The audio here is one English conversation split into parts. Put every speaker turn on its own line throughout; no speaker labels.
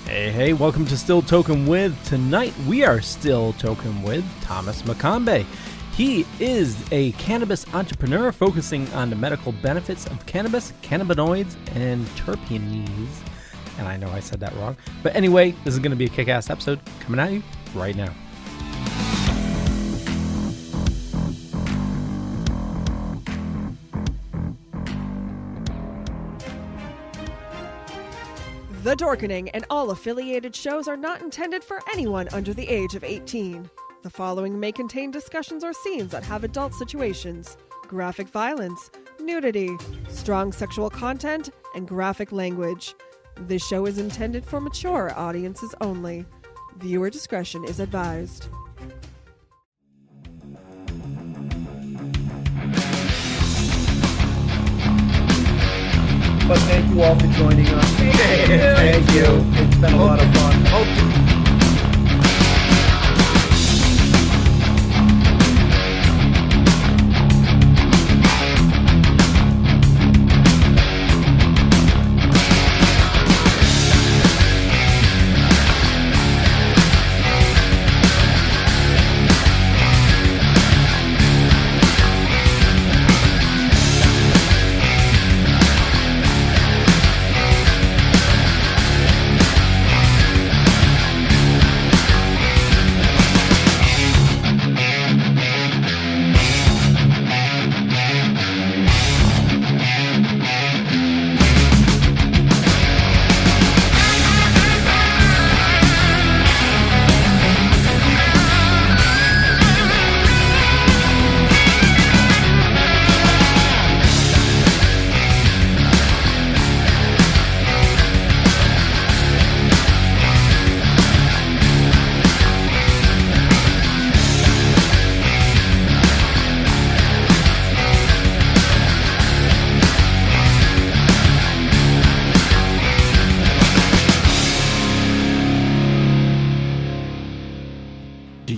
Hey, welcome to Still Toking With. Tonight, we are still talking with Thomas Morcombe. He is a cannabis entrepreneur focusing on the medical benefits of cannabis, cannabinoids, and terpenes. And I know I said that wrong. But anyway, this is going to be a kick-ass episode coming at you right now.
The Dorkening and all affiliated shows are not intended for anyone under the age of 18. The following may contain discussions or scenes that have adult situations, graphic violence, nudity, strong sexual content, and graphic language. This show is intended for mature audiences only. Viewer discretion is advised.
But thank you all for joining us. Thank you. It's been a lot of fun.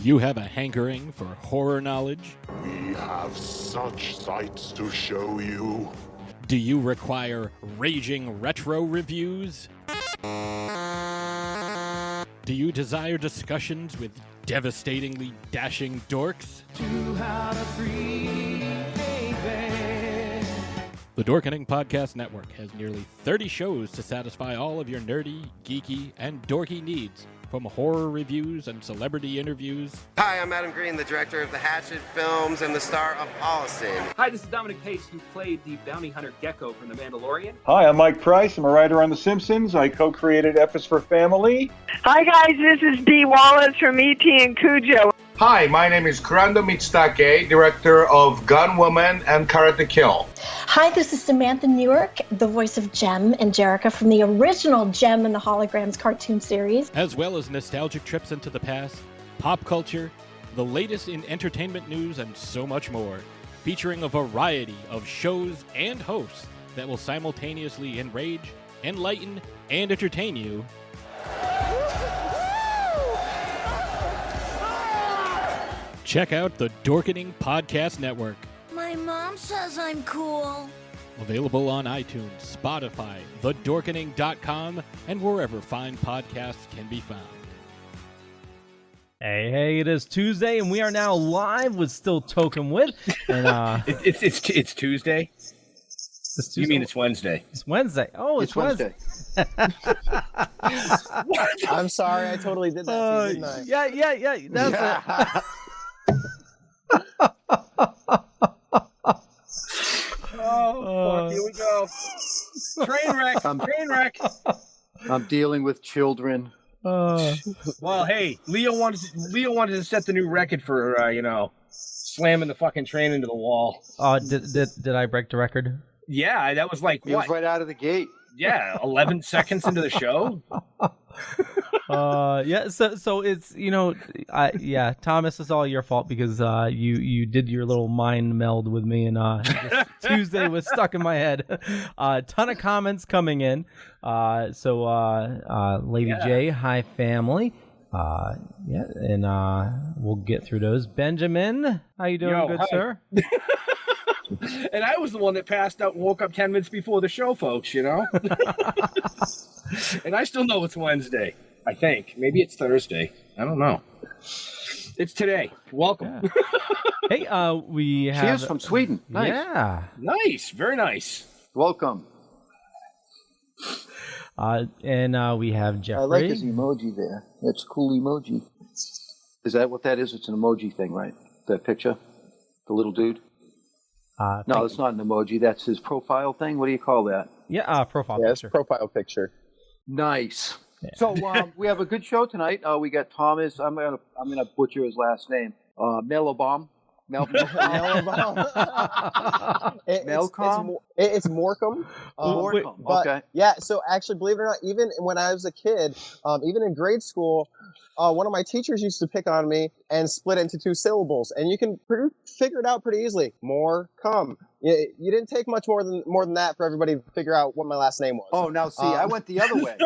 You have a hankering for horror knowledge?
We have such sights to show you.
Do you require raging retro reviews? Do you desire discussions with devastatingly dashing dorks? The Dorkening Podcast Network has nearly 30 shows to satisfy all of your nerdy, geeky, and dorky needs. From horror reviews and celebrity interviews.
Hi, I'm Adam Green, the director of the Hatchet films and the star of Holliston.
Hi, this is Dominic Pace, who played the bounty hunter Gecko from The Mandalorian.
Hi, I'm Mike Price. I'm a writer on The Simpsons. I co-created F is for Family.
Hi, guys. This is Dee Wallace from E.T. and Cujo.
Hi, my name is Kurando Mitsutake, director of Gun Woman and Karate Kill.
Hi, this is Samantha Newark, the voice of Jem and Jerica from the original Jem and the Holograms cartoon series.
As well as nostalgic trips into the past, pop culture, the latest in entertainment news, and so much more. Featuring a variety of shows and hosts that will simultaneously enrage, enlighten, and entertain you. Check out the Dorkening Podcast Network.
My mom says I'm cool.
Available on iTunes, Spotify, thedorkening.com, and wherever fine podcasts can be found.
Hey, it is Tuesday, and we are now live with Still Toking With. And
It's Tuesday? You mean it's Wednesday?
It's Wednesday. Oh, it's Wednesday.
I'm sorry, I totally did that to you, didn't I?
Yeah. That's it.
Oh, fuck, here we go. Train wreck.
I'm dealing with children.
Well, hey, Leo wanted to set the new record for slamming the fucking train into the wall.
Did I break the record?
Yeah, that was like
He was right out of the gate.
Yeah, 11 seconds into the show.
So it's Thomas, it's all your fault because you did your little mind meld with me, and Tuesday was stuck in my head. A ton of comments coming in. Lady J, hi family. And we'll get through those. Benjamin, how you doing, good sir?
And I was the one that passed out and woke up 10 minutes before the show, folks, And I still know it's Wednesday, I think. Maybe it's Thursday. I don't know. It's today. Welcome.
Yeah. Hey, we have...
She is from Sweden. Nice.
Yeah.
Nice. Very nice.
Welcome.
And we have Jeffrey.
I like his emoji there. That's a cool emoji. Is that what that is? It's an emoji thing, right? That picture? The little dude? No, it's not an emoji. That's his profile thing. What do you call that?
Yeah, profile
picture.
It's
profile picture.
Nice.
Yeah.
So we have a good show tonight. We got Thomas. I'm gonna butcher his last name. Melobom.
It's Morcombe.
Morcombe.
But,
okay.
Yeah. So actually, believe it or not, even when I was a kid, even in grade school, one of my teachers used to pick on me and split it into 2 syllables, and you can figure it out pretty easily. Morcombe. You didn't take much more than that for everybody to figure out what my last name was.
Oh, now see, I went the other way.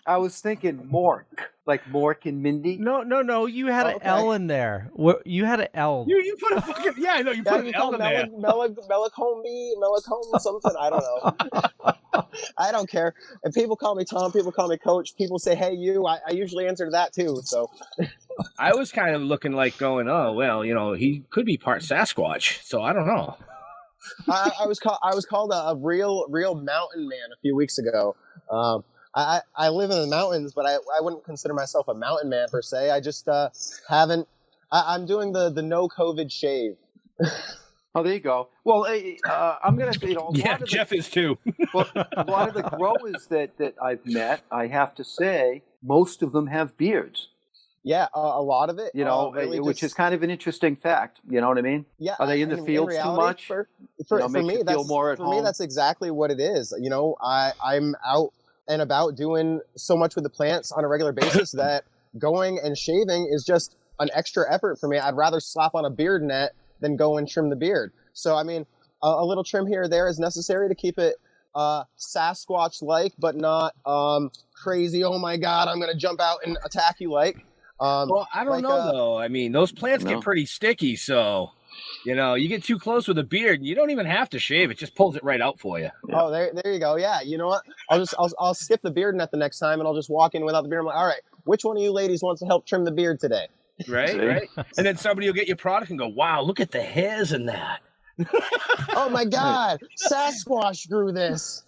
I was thinking Mork, like Mork and Mindy.
No. You had an L in there. You had an L.
You put a fucking I know you put an L in there.
Melacombe, something. I don't know. I don't care. If people call me Tom, people call me Coach. People say, "Hey, you." I usually answer to that too. So.
I was kind of looking like going, oh well, he could be part Sasquatch, so I don't know.
I was called a real mountain man a few weeks ago. I live in the mountains, but I wouldn't consider myself a mountain man per se. I just haven't. I'm doing the no COVID shave.
Oh, there you go. Well, I'm going to say,
Jeff is too.
Well, a lot of the growers that I've met, I have to say, most of them have beards.
Yeah, a lot of it.
Really which is kind of an interesting fact. You know what I mean?
Yeah.
Are they in the fields too much?
For me, that's exactly what it is. I'm out and about doing so much with the plants on a regular basis that going and shaving is just an extra effort for me. I'd rather slap on a beard net than go and trim the beard. So, I mean, a little trim here or there is necessary to keep it Sasquatch-like, but not crazy, oh my God, I'm going to jump out and attack you like.
Well, I don't know, though. I mean, those plants get pretty sticky, so, you get too close with a beard, and you don't even have to shave. It just pulls it right out for you.
Yeah. Oh, there you go. Yeah, you know what? I'll skip the beard net the next time, and I'll just walk in without the beard. I'm like, all right, which one of you ladies wants to help trim the beard today?
Right. And then somebody will get your product and go, wow, look at the hairs in that.
Oh, my God. Sasquatch grew this.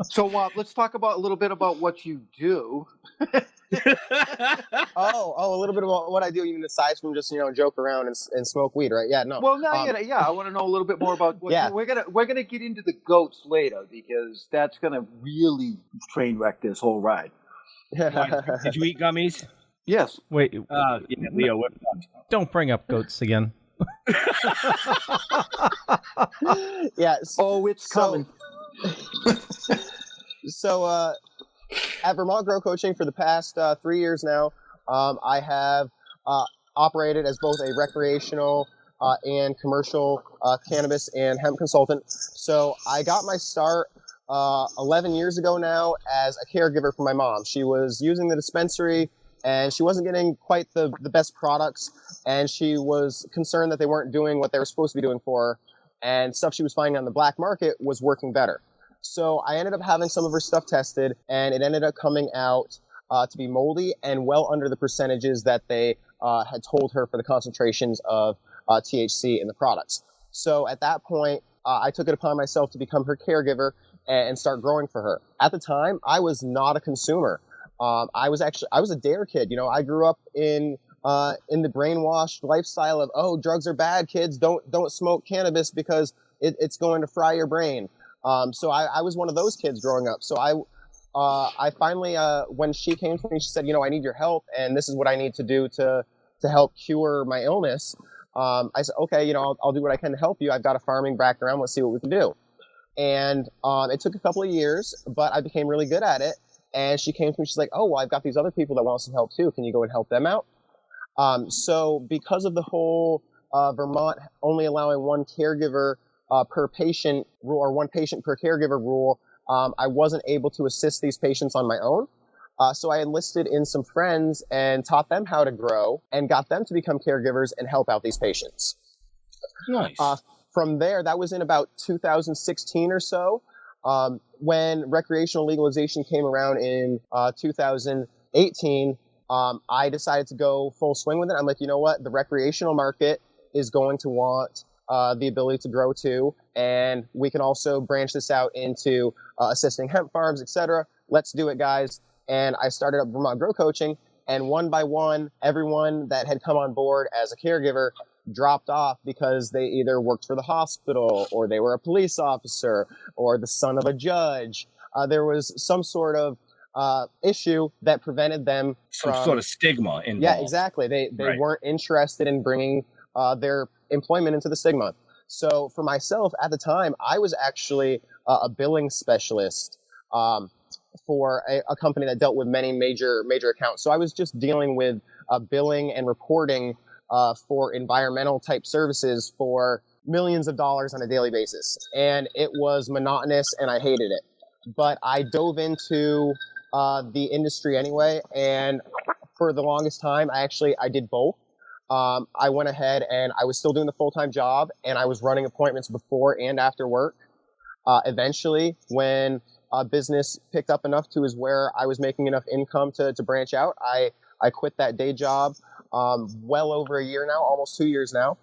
So, let's talk a little bit about what you do.
a little bit about what I do, even aside from just joke around and smoke weed, right? Yeah, no.
Well, I want to know a little bit more about what we're gonna get into the goats later because that's gonna really train wreck this whole ride.
Did you eat gummies?
Yes.
Wait.
Leo,
don't bring up goats again.
Yes.
Oh, it's coming.
So, at Vermont Grow Coaching for the past 3 years now, I have operated as both a recreational and commercial cannabis and hemp consultant. So I got my start 11 years ago now as a caregiver for my mom. She was using the dispensary and she wasn't getting quite the best products, and she was concerned that they weren't doing what they were supposed to be doing for her, and stuff she was finding on the black market was working better. So I ended up having some of her stuff tested, and it ended up coming out to be moldy and well under the percentages that they had told her for the concentrations of THC in the products. So at that point, I took it upon myself to become her caregiver and start growing for her. At the time, I was not a consumer. I was a dare kid. I grew up in the brainwashed lifestyle of, drugs are bad, kids. Don't smoke cannabis because it's going to fry your brain. So I was one of those kids growing up. So I finally, when she came to me, she said, I need your help, and this is what I need to do to help cure my illness. I said, okay, I'll do what I can to help you. I've got a farming background. Let's see what we can do. And it took a couple of years, but I became really good at it. And she came to me, she's like, oh, well, I've got these other people that want some help too. Can you go and help them out? So because of the whole Vermont only allowing one caregiver per patient rule, or one patient per caregiver rule, I wasn't able to assist these patients on my own. So I enlisted in some friends and taught them how to grow and got them to become caregivers and help out these patients.
Nice.
From there, that was in about 2016 or so. When recreational legalization came around in 2018, I decided to go full swing with it. I'm like, you know what? The recreational market is going to want the ability to grow too, and we can also branch this out into assisting hemp farms, etc. Let's do it, guys. And I started up Vermont Grow Coaching, and one by one, everyone that had come on board as a caregiver dropped off because they either worked for the hospital, or they were a police officer, or the son of a judge. There was some sort of issue that prevented them
Some
from,
sort of stigma involved.
Yeah, exactly. They
Right.
weren't interested in bringing their employment into the stigma. So for myself at the time, I was actually a billing specialist for a company that dealt with many major accounts. So I was just dealing with billing and reporting for environmental type services for millions of dollars on a daily basis. And it was monotonous and I hated it. But I dove into the industry anyway. And for the longest time, I did both. I went ahead and I was still doing the full-time job, and I was running appointments before and after work. Eventually, when business picked up enough to is where I was making enough income to branch out, I quit that day job well over a year now, almost 2 years now,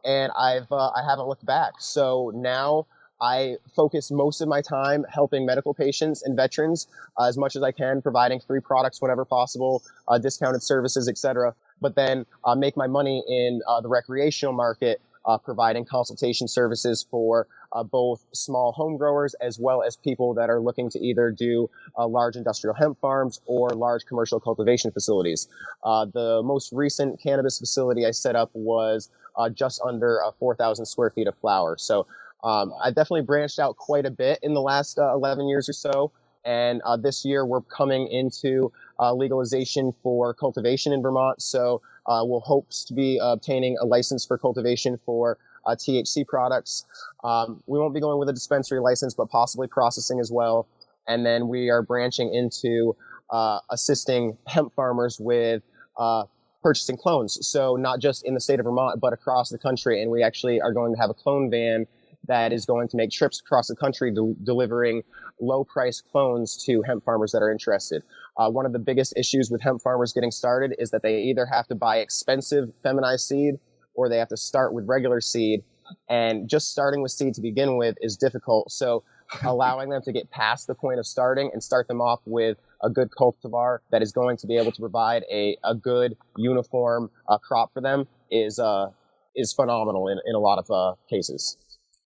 and I haven't looked back. So now I focus most of my time helping medical patients and veterans as much as I can, providing free products whenever possible, discounted services, etc. But then make my money in the recreational market, providing consultation services for both small home growers as well as people that are looking to either do large industrial hemp farms or large commercial cultivation facilities. The most recent cannabis facility I set up was just under 4,000 square feet of flower. So I definitely branched out quite a bit in the last 11 years or so. And this year we're coming into legalization for cultivation in Vermont. So we'll hopes to be obtaining a license for cultivation for THC products. We won't be going with a dispensary license, but possibly processing as well. And then we are branching into assisting hemp farmers with purchasing clones. So not just in the state of Vermont, but across the country. And we actually are going to have a clone van that is going to make trips across the country delivering low-price clones to hemp farmers that are interested. One of the biggest issues with hemp farmers getting started is that they either have to buy expensive feminized seed or they have to start with regular seed. And just starting with seed to begin with is difficult. So allowing them to get past the point of starting and start them off with a good cultivar that is going to be able to provide a good uniform crop for them is phenomenal in a lot of cases.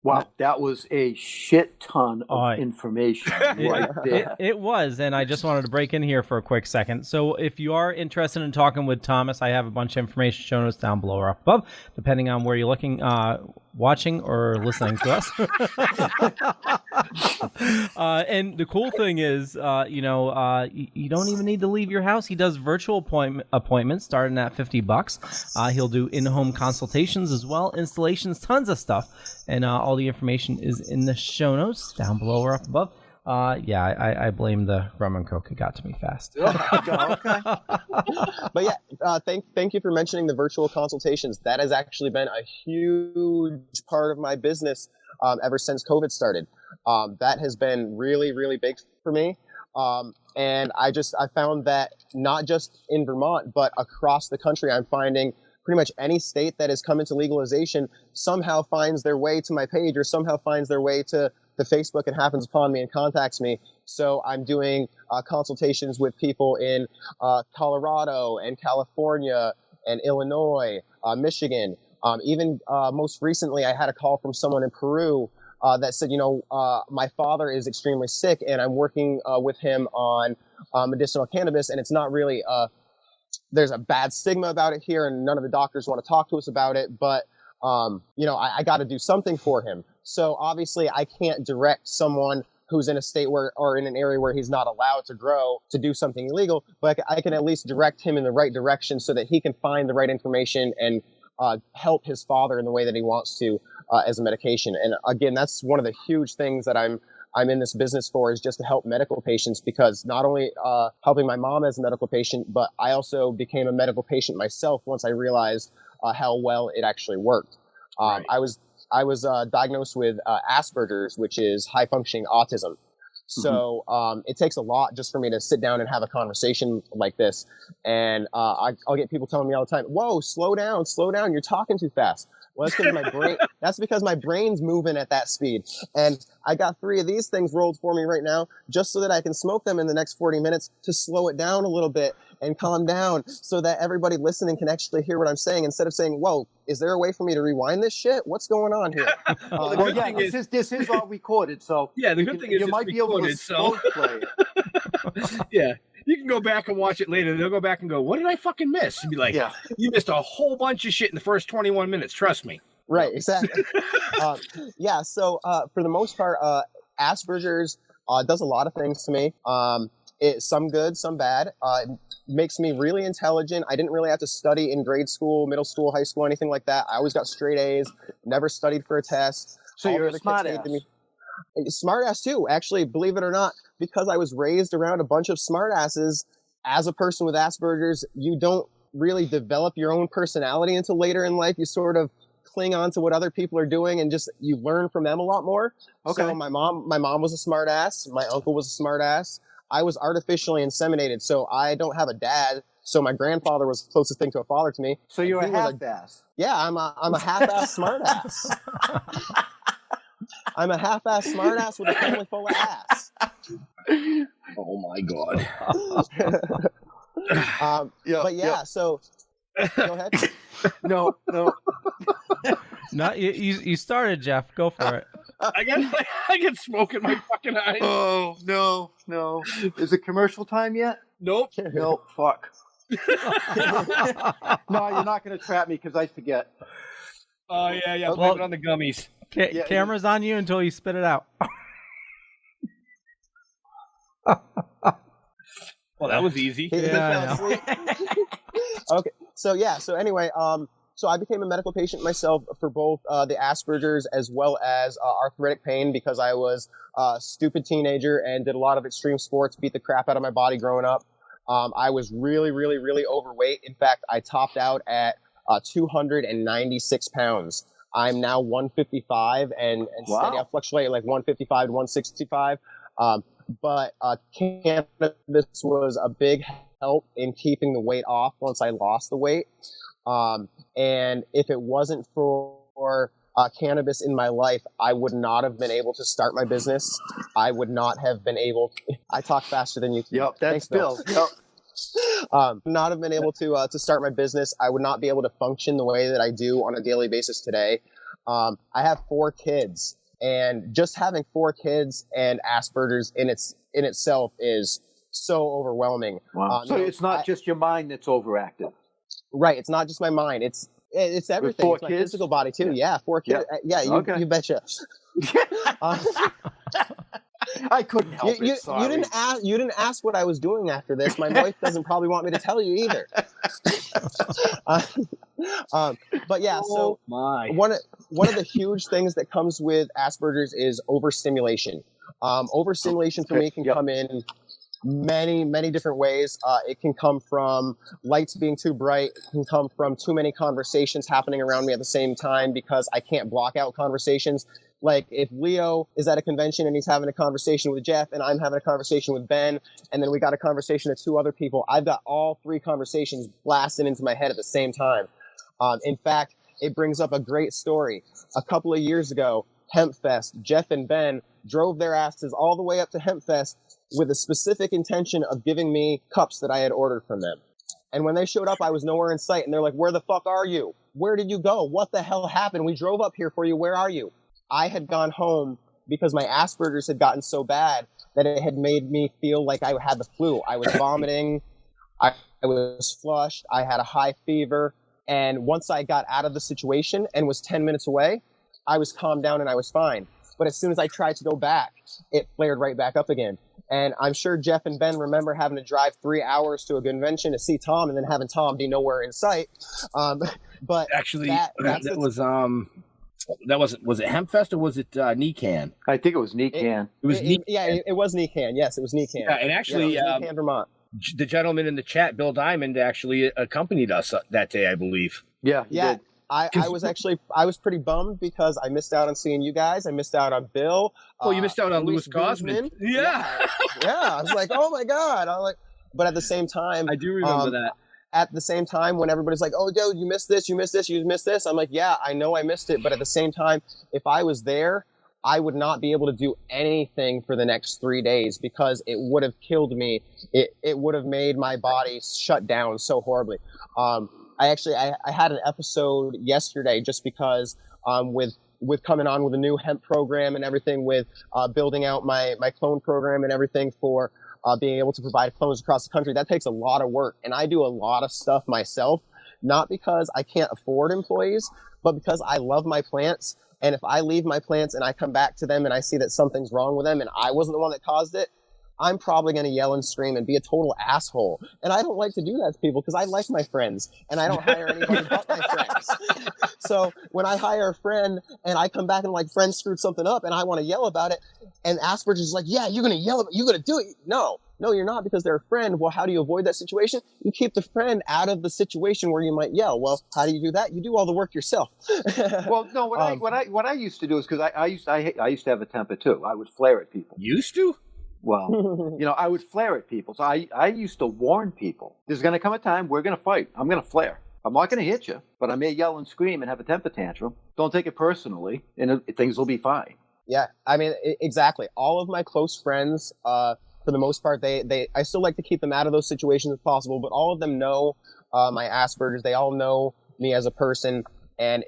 Wow, that was a shit ton of information right there.
It was, and I just wanted to break in here for a quick second. So if you are interested in talking with Thomas, I have a bunch of information shown us down below or up above, depending on where you're looking, watching or listening to us. And the cool thing is, you don't even need to leave your house. He does virtual appointments starting at $50. He'll do in-home consultations as well, installations, tons of stuff. And all the information is in the show notes down below or up above. I blame the rum and coke. It got to me fast.
Okay. But yeah, thank you for mentioning the virtual consultations. That has actually been a huge part of my business ever since COVID started. That has been really, really big for me. And I found that not just in Vermont, but across the country, I'm finding pretty much any state that has come into legalization somehow finds their way to my page or somehow finds their way to Facebook and happens upon me and contacts me. So I'm doing consultations with people in Colorado and California and Illinois, Michigan. Even most recently, I had a call from someone in Peru that said, my father is extremely sick and I'm working with him on medicinal cannabis, and it's not really there's a bad stigma about it here and none of the doctors want to talk to us about it, but I got to do something for him. So obviously I can't direct someone who's in a state or in an area where he's not allowed to grow to do something illegal, but I can at least direct him in the right direction so that he can find the right information and help his father in the way that he wants to as a medication. And again, that's one of the huge things that I'm in this business for, is just to help medical patients, because not only helping my mom as a medical patient, but I also became a medical patient myself once I realized how well it actually worked. Right. I was I was diagnosed with Asperger's, which is high functioning autism. So it takes a lot just for me to sit down and have a conversation like this. And I'll get people telling me all the time, whoa, slow down, you're talking too fast. Well, that's because my brain's moving at that speed. And I got 3 of these things rolled for me right now just so that I can smoke them in the next 40 minutes to slow it down a little bit and calm down so that everybody listening can actually hear what I'm saying instead of saying, whoa, is there a way for me to rewind this shit? What's going on here?
This is all recorded, so
yeah, the good thing is
you might be able to slow play it.
Yeah. You can go back and watch it later. They'll go back and go, what did I fucking miss? And be like, you missed a whole bunch of shit in the first 21 minutes. Trust me.
Right, exactly. So for the most part, Asperger's does a lot of things to me. Some good, some bad. It makes me really intelligent. I didn't really have to study in grade school, middle school, high school, anything like that. I always got straight A's, never studied for a test.
So you're a smart ass.
Smart ass too, actually, believe it or not, because I was raised around a bunch of smart asses. As a person with Asperger's, you don't really develop your own personality until later in life. You sort of cling on to what other people are doing and just you learn from them a lot more. Okay. So my mom was a smart ass. My uncle was a smart ass. I was artificially inseminated, so I don't have a dad. So my grandfather was the closest thing to a father to me.
So you're a half-ass.
Yeah, I'm a half-ass smart ass. I'm a half-ass smart ass with a family full of ass.
Oh my God.
So go ahead.
No.
No, you started, Jeff. Go for it.
I get smoke in my fucking eyes.
Oh, no. Is it commercial time yet?
Nope.
Nope. Fuck. No, you're not going to trap me because I forget.
Oh, yeah. Blame it on the gummies.
Camera's on you until you spit it out.
Well, that was easy.
Yeah. Okay. So anyway, so I became a medical patient myself for both the Asperger's as well as arthritic pain because I was a stupid teenager and did a lot of extreme sports, beat the crap out of my body growing up. I was really, really, really overweight. In fact, I topped out at 296 pounds. I'm now 155 and steady. I fluctuate like 155 to 165. But cannabis was a big help in keeping the weight off once I lost the weight. And if it wasn't for cannabis in my life, I would not have been able to start my business. I would not have been able to, I talk faster than you.
Yep, that's Bill.
Yep. Not have been able to start my business. I would not be able to function the way that I do on a daily basis today. I have 4 kids, and just having 4 kids and Asperger's in itself is so overwhelming.
Wow. So it's not just your mind that's overactive.
Right. It's not just my mind. It's everything. It's my physical body too. Yeah. 4 kids. Yeah. You betcha.
I couldn't help it. Sorry.
You didn't ask what I was doing after this. My wife doesn't probably want me to tell you either. But yeah, so one of the huge things that comes with Asperger's is overstimulation. Overstimulation for me can come in many different ways. It can come from lights being too bright. It can come from too many conversations happening around me at the same time because I can't block out conversations. Like if Leo is at a convention and he's having a conversation with Jeff and I'm having a conversation with Ben, and then we got a conversation with 2 other people, I've got all 3 conversations blasting into my head at the same time. In fact, it brings up a great story. A couple of years ago, HempFest, Jeff and Ben drove their asses all the way up to HempFest with a specific intention of giving me cups that I had ordered from them. And when they showed up, I was nowhere in sight. And they're like, where the fuck are you? Where did you go? What the hell happened? We drove up here for you. Where are you? I had gone home because my Asperger's had gotten so bad that it had made me feel like I had the flu. I was vomiting. I was flushed. I had a high fever. And once I got out of the situation and was 10 minutes away, I was calmed down and I was fine. But as soon as I tried to go back, it flared right back up again. And I'm sure Jeff and Ben remember having to drive 3 hours to a convention to see Tom and then having Tom be nowhere in sight. But
actually, was it HempFest or was it NECAN?
I think it was NECAN.
It was NECAN. Yes, it was NECAN.
Yeah, and actually,
NECAN, Vermont.
The gentleman in the chat, Bill Diamond, actually accompanied us that day, I believe.
Yeah, he did.
I was pretty bummed because I missed out on seeing you guys. I missed out on Bill.
Oh, you missed out on Louis Guzman. Yeah.
Yeah. I was like, oh my God. But at the same time,
I do remember that.
At the same time, when everybody's like, oh, dude, you missed this, you missed this, you missed this. I'm like, yeah, I know I missed it. But at the same time, if I was there, I would not be able to do anything for the next 3 days because it would have killed me. It would have made my body shut down so horribly. I had an episode yesterday just because with coming on with a new hemp program and everything, with building out my clone program and everything for being able to provide clones across the country. That takes a lot of work. And I do a lot of stuff myself, not because I can't afford employees, but because I love my plants. And if I leave my plants and I come back to them and I see that something's wrong with them and I wasn't the one that caused it, I'm probably going to yell and scream and be a total asshole. And I don't like to do that to people because I like my friends and I don't hire anybody but my friends. So when I hire a friend and I come back and like, friend screwed something up and I want to yell about it, and Asperger's is like, yeah, you're going to yell about it, you're going to do it. No, you're not, because they're a friend. Well, how do you avoid that situation? You keep the friend out of the situation where you might yell. Well, how do you do that? You do all the work yourself.
Well, no, what I used to do is, because I used to have a temper too. I would flare at people.
Used to?
Well, I would flare at people. So I used to warn people, there's going to come a time we're going to fight. I'm going to flare. I'm not going to hit you, but I may yell and scream and have a temper tantrum. Don't take it personally, and things will be fine.
Yeah, I mean, exactly. All of my close friends, for the most part, I still like to keep them out of those situations if possible, but all of them know my Asperger's. They all know me as a person, and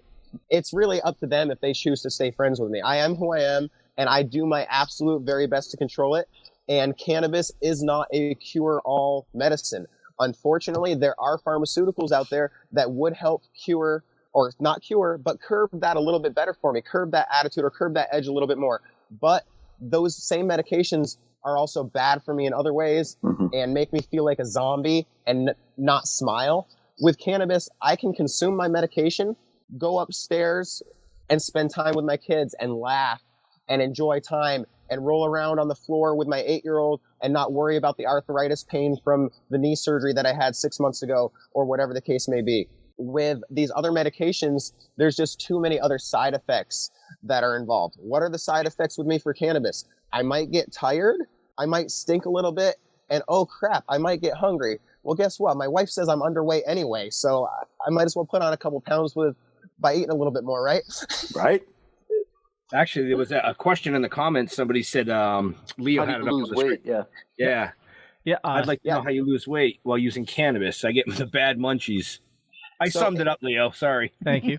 it's really up to them if they choose to stay friends with me. I am who I am, and I do my absolute very best to control it. And cannabis is not a cure-all medicine. Unfortunately, there are pharmaceuticals out there that would help cure, or not cure, but curb that a little bit better for me, curb that attitude or curb that edge a little bit more. But those same medications are also bad for me in other ways and make me feel like a zombie and not smile. With cannabis, I can consume my medication, go upstairs and spend time with my kids and laugh and enjoy time and roll around on the floor with my 8-year-old and not worry about the arthritis pain from the knee surgery that I had 6 months ago, or whatever the case may be. With these other medications, there's just too many other side effects that are involved. What are the side effects with me for cannabis? I might get tired, I might stink a little bit, and oh crap, I might get hungry. Well, guess what? My wife says I'm underweight anyway, so I might as well put on a couple pounds by eating a little bit more, right?
Right.
Actually, there was a question in the comments. Somebody said Leo had it up on the screen. Yeah. I'd like to know how you lose weight while using cannabis. I get the bad munchies. I summed it up, Leo. Sorry.
Thank you.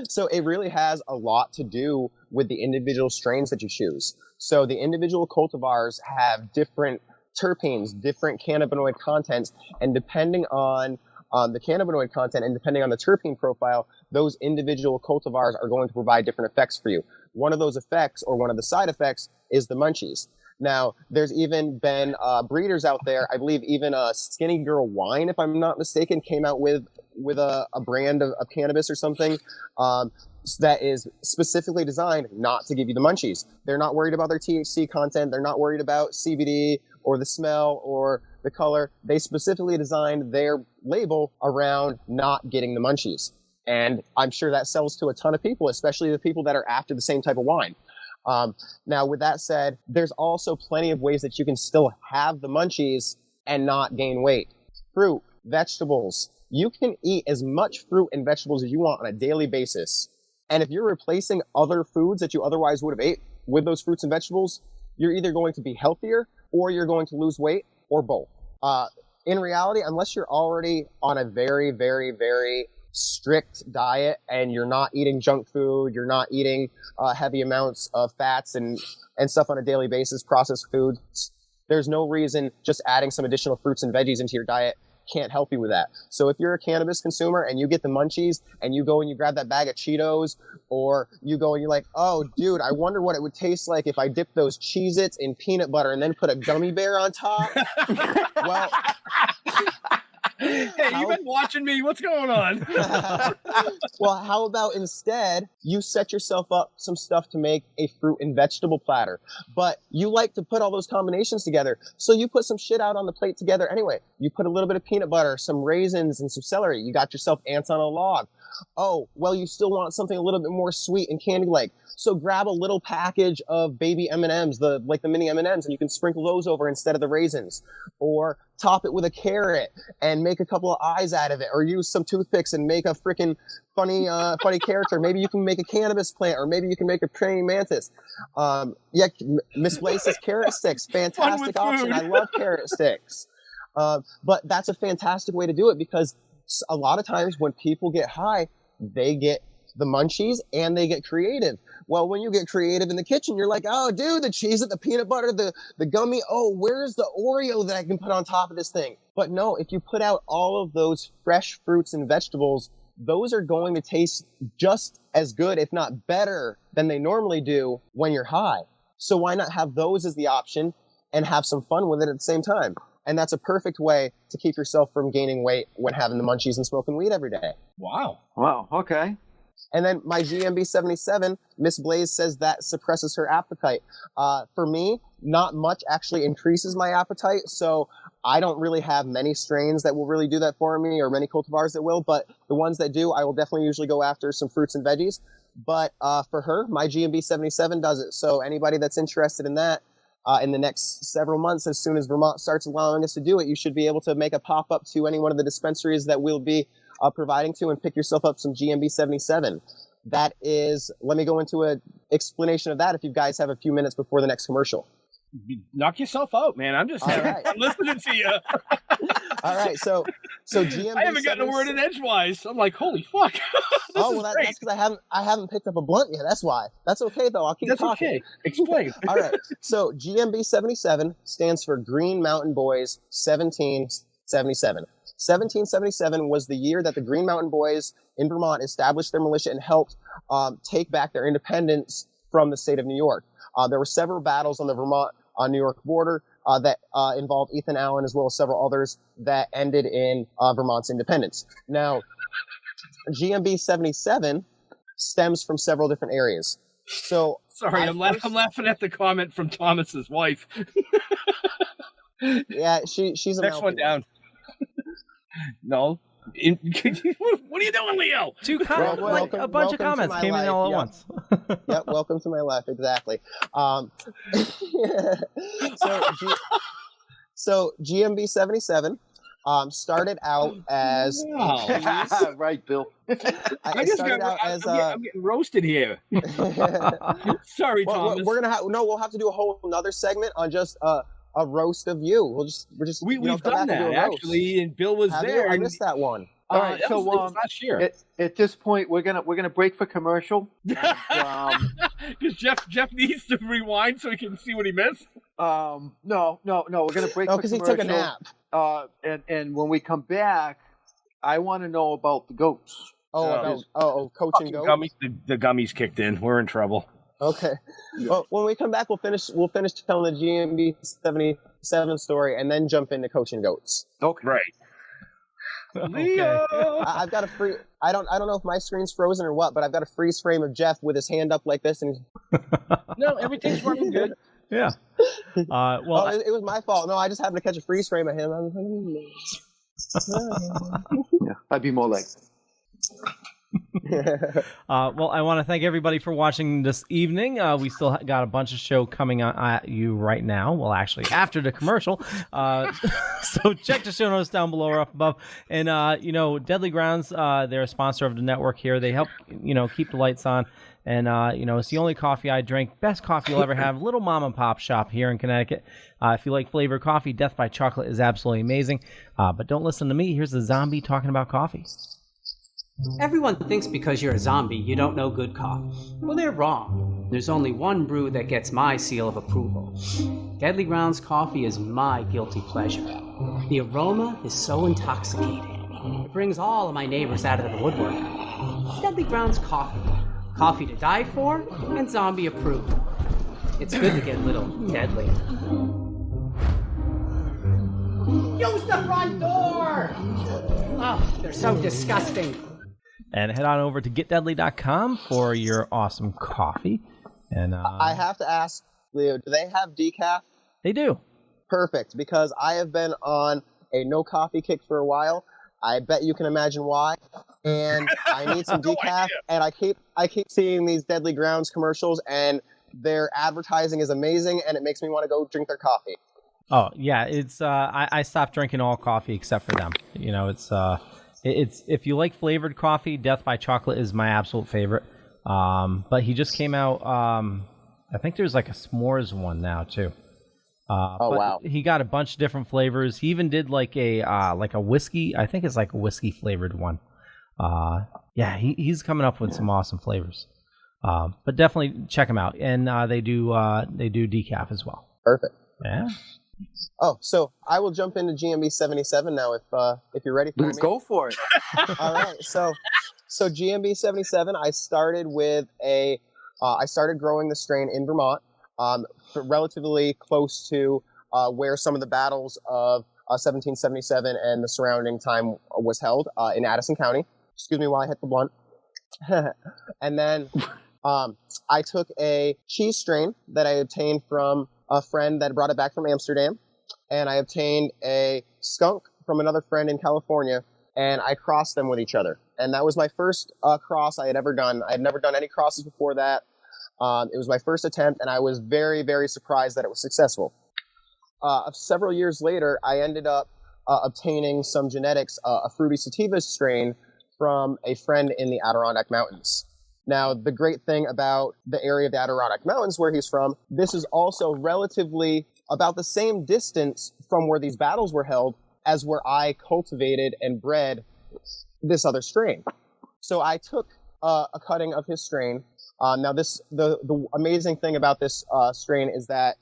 So it really has a lot to do with the individual strains that you choose. So the individual cultivars have different terpenes, different cannabinoid contents, and depending on the cannabinoid content and depending on the terpene profile, those individual cultivars are going to provide different effects for you. One of those effects, or one of the side effects, is the munchies. Now, there's even been breeders out there, I believe even Skinny Girl Wine, if I'm not mistaken, came out with a brand of cannabis or something that is specifically designed not to give you the munchies. They're not worried about their THC content. They're not worried about CBD or the smell or the color. They specifically designed their label around not getting the munchies. And I'm sure that sells to a ton of people, especially the people that are after the same type of wine. Now, with that said, there's also plenty of ways that you can still have the munchies and not gain weight. Fruit, vegetables. You can eat as much fruit and vegetables as you want on a daily basis. And if you're replacing other foods that you otherwise would have ate with those fruits and vegetables, you're either going to be healthier or you're going to lose weight, or both. In reality, unless you're already on a very, very, very strict diet and you're not eating junk food, you're not eating heavy amounts of fats and stuff on a daily basis, processed foods, there's no reason just adding some additional fruits and veggies into your diet can't help you with that. So if you're a cannabis consumer and you get the munchies and you go and you grab that bag of Cheetos, or you go and you're like, oh dude, I wonder what it would taste like if I dipped those Cheez-Its in peanut butter and then put a gummy bear on top. Well,
hey, you've been watching me. What's going on?
Well, how about instead you set yourself up some stuff to make a fruit and vegetable platter? But you like to put all those combinations together, so you put some shit out on the plate together anyway. You put a little bit of peanut butter, some raisins, and some celery. You got yourself ants on a log. oh, well, you still want something a little bit more sweet and candy-like. So grab a little package of baby M&Ms, like the mini M&Ms, and you can sprinkle those over instead of the raisins. Or top it with a carrot and make a couple of eyes out of it. Or use some toothpicks and make a freaking funny character. Maybe you can make a cannabis plant, or maybe you can make a praying mantis. Miss Blaze says carrot sticks. Fantastic option. I love carrot sticks. But that's a fantastic way to do it, because a lot of times when people get high, they get the munchies and they get creative. Well, when you get creative in the kitchen, you're like, oh, dude, the cheese, the peanut butter, the gummy. Oh, where's the Oreo that I can put on top of this thing? But no, if you put out all of those fresh fruits and vegetables, those are going to taste just as good, if not better, than they normally do when you're high. So why not have those as the option and have some fun with it at the same time? And that's a perfect way to keep yourself from gaining weight when having the munchies and smoking weed every day.
Wow.
Okay.
And then my GMB 77, Miss Blaze says that suppresses her appetite. For me, not much actually increases my appetite. So I don't really have many strains that will really do that for me, or many cultivars that will. But the ones that do, I will definitely usually go after some fruits and veggies. But for her, my GMB 77 does it. So anybody that's interested in that, in the next several months, as soon as Vermont starts allowing us to do it, you should be able to make a pop-up to any one of the dispensaries that we'll be providing to, and pick yourself up some GMB 77. That is, let me go into an explanation of that if you guys have a few minutes before the next commercial.
Knock yourself out, man. I'm just I'm listening to you.
All right, so GMB.
I haven't gotten a word in edgewise. I'm like, holy fuck.
That's because I haven't picked up a blunt yet. That's why. That's okay though. I'll keep talking.
Okay. Explain.
All right. So GMB 77 stands for Green Mountain Boys 1777. 1777 was the year that the Green Mountain Boys in Vermont established their militia and helped take back their independence from the state of New York. There were several battles on the Vermont-New York border that involved Ethan Allen, as well as several others, that ended in Vermont's independence. Now, GMB 77 stems from several different areas. So,
sorry, I'm laughing at the comment from Thomas's wife.
Yeah, she's a
next one down. No. What are you doing, Leo?
A bunch of comments came in all at once.
Yep, welcome to my life, exactly. So GMB 77 started out as
right, Bill.
I'm getting roasted here. Sorry, Thomas.
We'll have to do a whole another segment on just a roast of you. We've
done that actually, and Bill was there.
I missed that one.
All right, so
last year.
At this point, we're gonna break for commercial.
Because Jeff needs to rewind so he can see what he missed.
No, we're gonna break for commercial.
Because he took a nap.
And when we come back, I want to know about the goats.
Coaching goats.
The gummies kicked in. We're in trouble.
Okay. Well, when we come back, we'll finish telling the GMB 77 story, and then jump into coaching goats.
Okay.
Right.
Okay.
I've got a free. I don't know if my screen's frozen or what, but I've got a freeze frame of Jeff with his hand up like this, and
no, everything's working good.
Yeah.
It was my fault. No, I just happened to catch a freeze frame of him.
Yeah, I'd be more like.
Well, I want to thank everybody for watching this evening. We still got a bunch of show coming on at you right now. Well, actually, after the commercial. So check the show notes down below or up above. And, Deadly Grounds, they're a sponsor of the network here. They help, keep the lights on. And, it's the only coffee I drink. Best coffee you'll ever have. Little mom and pop shop here in Connecticut. If you like flavored coffee, Death by Chocolate is absolutely amazing. But don't listen to me. Here's a zombie talking about coffee.
Everyone thinks because you're a zombie, you don't know good coffee. Well, they're wrong. There's only one brew that gets my seal of approval. Deadly Grounds coffee is my guilty pleasure. The aroma is so intoxicating. It brings all of my neighbors out of the woodwork. Deadly Grounds coffee. Coffee to die for and zombie approved. It's good to get a little deadly. Use the front door! Oh, they're so disgusting.
And head on over to getdeadly.com for your awesome coffee. And
I have to ask, Leo, do they have decaf?
They do.
Perfect, because I have been on a no coffee kick for a while. I bet you can imagine why. and I need some decaf, and I keep seeing these Deadly Grounds commercials, and their advertising is amazing, and it makes me want to go drink their coffee.
Oh yeah, it's I stopped drinking all coffee except for them. You know, it's if you like flavored coffee, Death by Chocolate is my absolute favorite. But he just came out. I think there's like a s'mores one now too. Wow! He got a bunch of different flavors. He even did like a whiskey. I think it's like a whiskey flavored one. Yeah, he's coming up with some awesome flavors. But definitely check him out, and they do decaf as well.
Perfect.
Yeah.
Oh, so I will jump into GMB 77 now if you're ready for me.
Let's go for it.
All right. So GMB 77, I started growing the strain in Vermont, relatively close to where some of the battles of 1777 and the surrounding time was held in Addison County. Excuse me while I hit the blunt. And then I took a cheese strain that I obtained from a friend that brought it back from Amsterdam, and I obtained a skunk from another friend in California, and I crossed them with each other. And that was my first cross I had ever done. I had never done any crosses before that. It was my first attempt, and I was very, very surprised that it was successful. Several years later, I ended up obtaining some genetics, a fruity sativa strain from a friend in the Adirondack Mountains. Now, the great thing about the area of the Adirondack Mountains where he's from, this is also relatively about the same distance from where these battles were held as where I cultivated and bred this other strain. So I took a cutting of his strain. Now, the amazing thing about this strain is that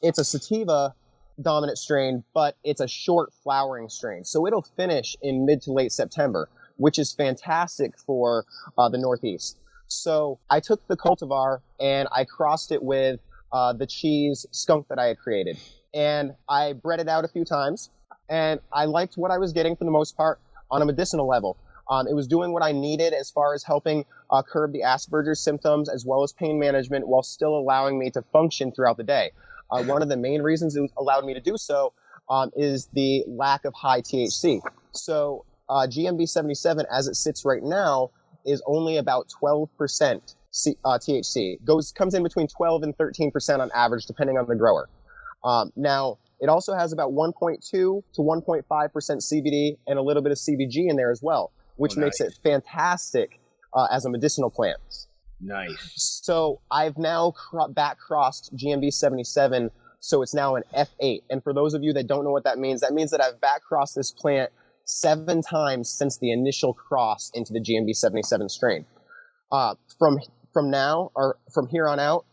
it's a sativa dominant strain, but it's a short flowering strain. So it'll finish in mid to late September, which is fantastic for the Northeast. So I took the cultivar and I crossed it with the cheese skunk that I had created. And I bred it out a few times, and I liked what I was getting for the most part on a medicinal level. It was doing what I needed as far as helping curb the Asperger's symptoms as well as pain management while still allowing me to function throughout the day. One of the main reasons it allowed me to do so is the lack of high THC. So GMB 77, as it sits right now, is only about 12% THC. Comes in between 12 and 13% on average, depending on the grower. Now, it also has about 1.2 to 1.5% CBD and a little bit of CBG in there as well, which makes it fantastic as a medicinal plant.
Nice.
So I've now back crossed GMB 77, so it's now an F8. And for those of you that don't know what that means that I've back crossed this plant 7 times since the initial cross into the GMB 77 strain. From here on out,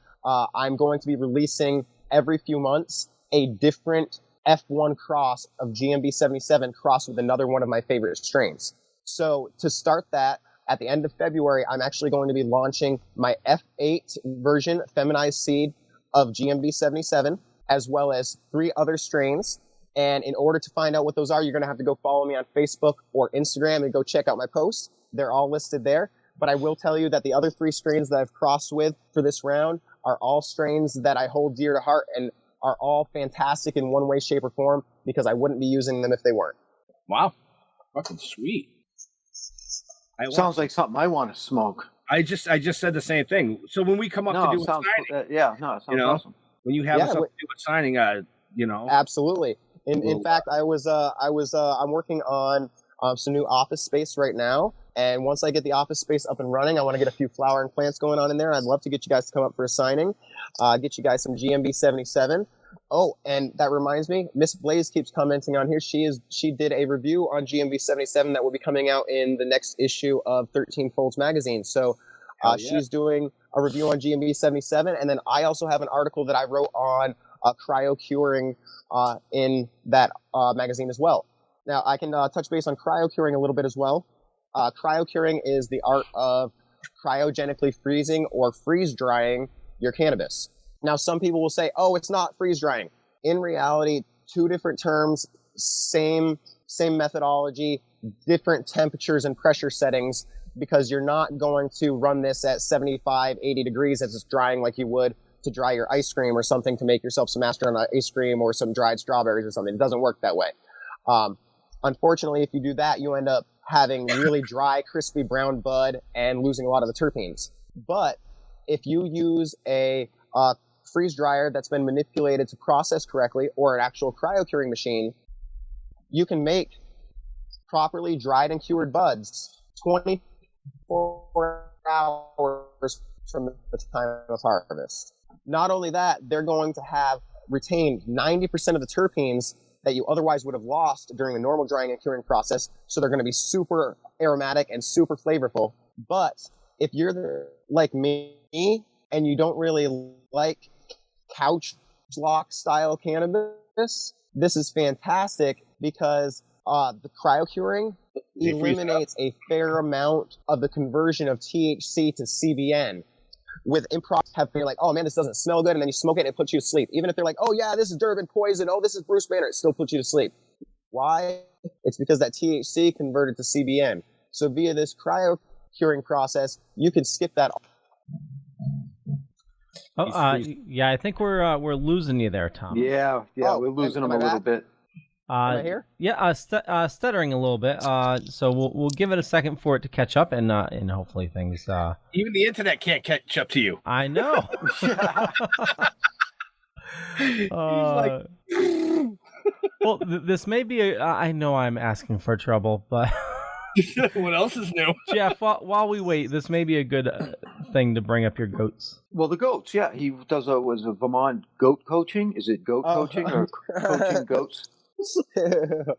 I'm going to be releasing every few months a different F1 cross of GMB 77 crossed with another one of my favorite strains. So to start that, at the end of February, I'm actually going to be launching my F8 version, feminized seed of GMB 77, as well as 3 other strains. And in order to find out what those are, you're going to have to go follow me on Facebook or Instagram and go check out my posts. They're all listed there. But I will tell you that the other 3 strains that I've crossed with for this round are all strains that I hold dear to heart and are all fantastic in one way, shape, or form because I wouldn't be using them if they weren't.
Wow. Fucking sweet.
Sounds like something I want to smoke.
I just said the same thing. So when we come up to do a signing,
it sounds awesome.
When you have us up to do a signing,
Absolutely. In fact, I'm working on some new office space right now. And once I get the office space up and running, I want to get a few flowering plants going on in there. I'd love to get you guys to come up for a signing, get you guys some GMB 77. Oh, and that reminds me, Miss Blaze keeps commenting on here. She did a review on GMB 77 that will be coming out in the next issue of 13 Folds magazine. So she's doing a review on GMB 77. And then I also have an article that I wrote on cryo curing in that magazine as well. Now, I can touch base on cryo curing a little bit as well. Cryo curing is the art of cryogenically freezing or freeze drying your cannabis. Now, some people will say, oh, it's not freeze drying. In reality, 2 different terms, same methodology, different temperatures and pressure settings, because you're not going to run this at 75, 80 degrees as it's drying like you would to dry your ice cream or something to make yourself some astronaut ice cream or some dried strawberries or something. It doesn't work that way. Unfortunately, if you do that, you end up having really dry, crispy brown bud and losing a lot of the terpenes. But if you use a freeze dryer that's been manipulated to process correctly, or an actual cryo curing machine, you can make properly dried and cured buds 24 hours from the time of harvest. Not only that, they're going to have retained 90% of the terpenes that you otherwise would have lost during the normal drying and curing process. So they're going to be super aromatic and super flavorful. But if you're like me and you don't really like couch lock style cannabis, this is fantastic because the cryo curing eliminates a fair amount of the conversion of THC to CBN. With improv, you're like, oh man, this doesn't smell good, and then you smoke it and it puts you to sleep. Even if they're like, oh yeah, this is Durban poison, oh this is Bruce Banner, it still puts you to sleep. Why? It's because that THC converted to CBN. So via this cryo curing process, you can skip that.
Yeah, I think we're losing you there, Tom.
Yeah, we're losing him a little bit.
Am I here?
Yeah, stuttering a little bit. So we'll give it a second for it to catch up, and hopefully things.
Even the internet can't catch up to you.
I know. Well, this may be I know I'm asking for trouble, but
what else is new?
Jeff, while we wait, this may be a good thing to bring up your goats.
Well, the goats, yeah. He does was a Vermont goat coaching. Is it goat coaching or coaching goats?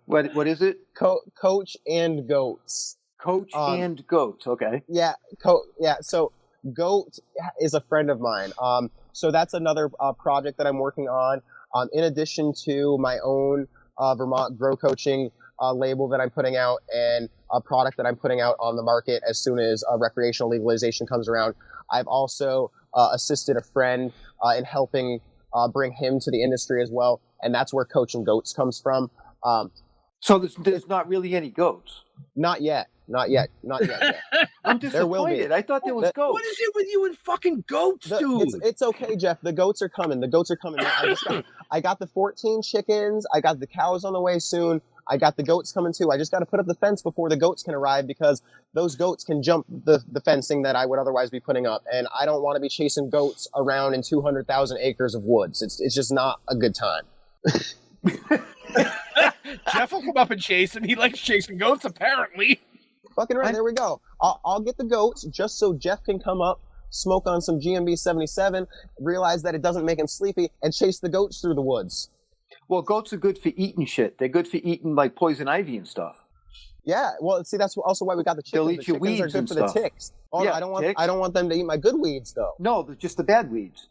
What is it?
Coach and goats.
Coach and goats. Okay.
Yeah. So Goat is a friend of mine. So that's another project that I'm working on. In addition to my own Vermont Grow Coaching label that I'm putting out and a product that I'm putting out on the market as soon as recreational legalization comes around, I've also assisted a friend in helping bring him to the industry as well. And that's where Coaching Goats comes from.
So there's not really any goats?
Not yet.
I'm disappointed.
There will be.
I thought there was goats.
What is it with you and fucking goats, dude?
It's okay, Jeff. The goats are coming. I got the 14 chickens. I got the cows on the way soon. I got the goats coming too. I just got to put up the fence before the goats can arrive because those goats can jump the fencing that I would otherwise be putting up. And I don't want to be chasing goats around in 200,000 acres of woods. It's just not a good time.
Jeff will come up and chase him. He likes chasing goats, apparently.
Fucking right. There we go. I'll get the goats just so Jeff can come up, smoke on some GMB 77, realize that it doesn't make him sleepy, and chase the goats through the woods.
Well, goats are good for eating shit. They're good for eating like poison ivy and stuff.
Yeah, well, see, that's also why we got the chickens.
They'll eat your weeds
are good
and
for
stuff.
The ticks. Oh,
yeah,
no, I don't want them to eat my good weeds though.
No, just the bad weeds.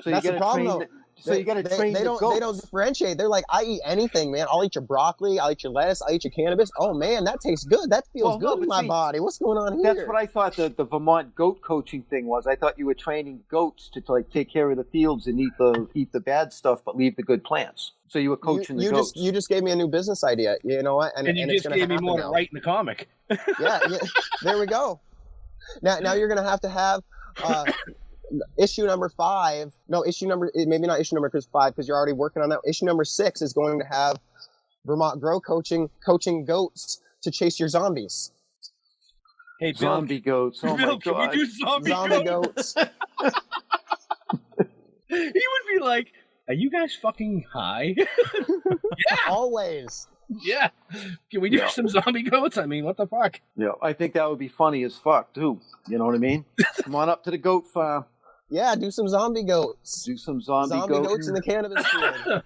So
that's the problem though.
So you got to train the goats.
They don't differentiate. They're like, I eat anything, man. I'll eat your broccoli. I'll eat your lettuce. I'll eat your cannabis. Oh, man, that tastes good. That feels good in my body. What's going on here?
That's what I thought the Vermont goat coaching thing was. I thought you were training goats to like take care of the fields and eat the bad stuff, but leave the good plants. So you were coaching the goats.
You just gave me a new business idea. You know what?
And you just gave me more to write in the comic.
yeah, there we go. Now you're going to have issue number 5, maybe not issue number 5 because you're already working on that. Issue number 6 is going to have Vermont Grow coaching goats to chase your zombies.
Hey, Bill,
zombie goats. Oh
Bill,
my God.
Can we do zombie goats? He would be like, are you guys fucking high?
Yeah. Always.
Yeah. Can we do some zombie goats? I mean, what the fuck?
Yeah, I think that would be funny as fuck, too. You know what I mean? Come on up to the goat farm.
Yeah, do some zombie goats.
Do some zombie
goats in the cannabis field.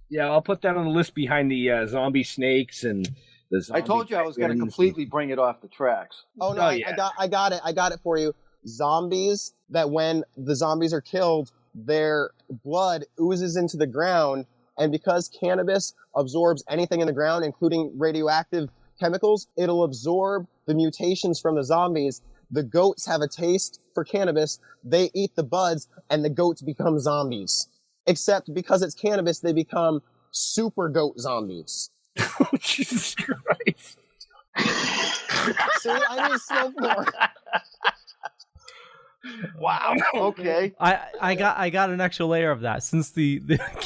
Yeah, I'll put that on the list behind the zombie snakes and the zombie
I told you I was going to completely bring it off the tracks.
Oh, no, I got it. I got it for you. Zombies, that when the zombies are killed, their blood oozes into the ground, and because cannabis absorbs anything in the ground, including radioactive chemicals, it'll absorb the mutations from the zombies. The goats have a taste for cannabis. They eat the buds, and the goats become zombies. Except because it's cannabis, they become super goat zombies.
Oh, Jesus Christ.
See, I need smoke more.
Wow. Okay.
I got an extra layer of that since the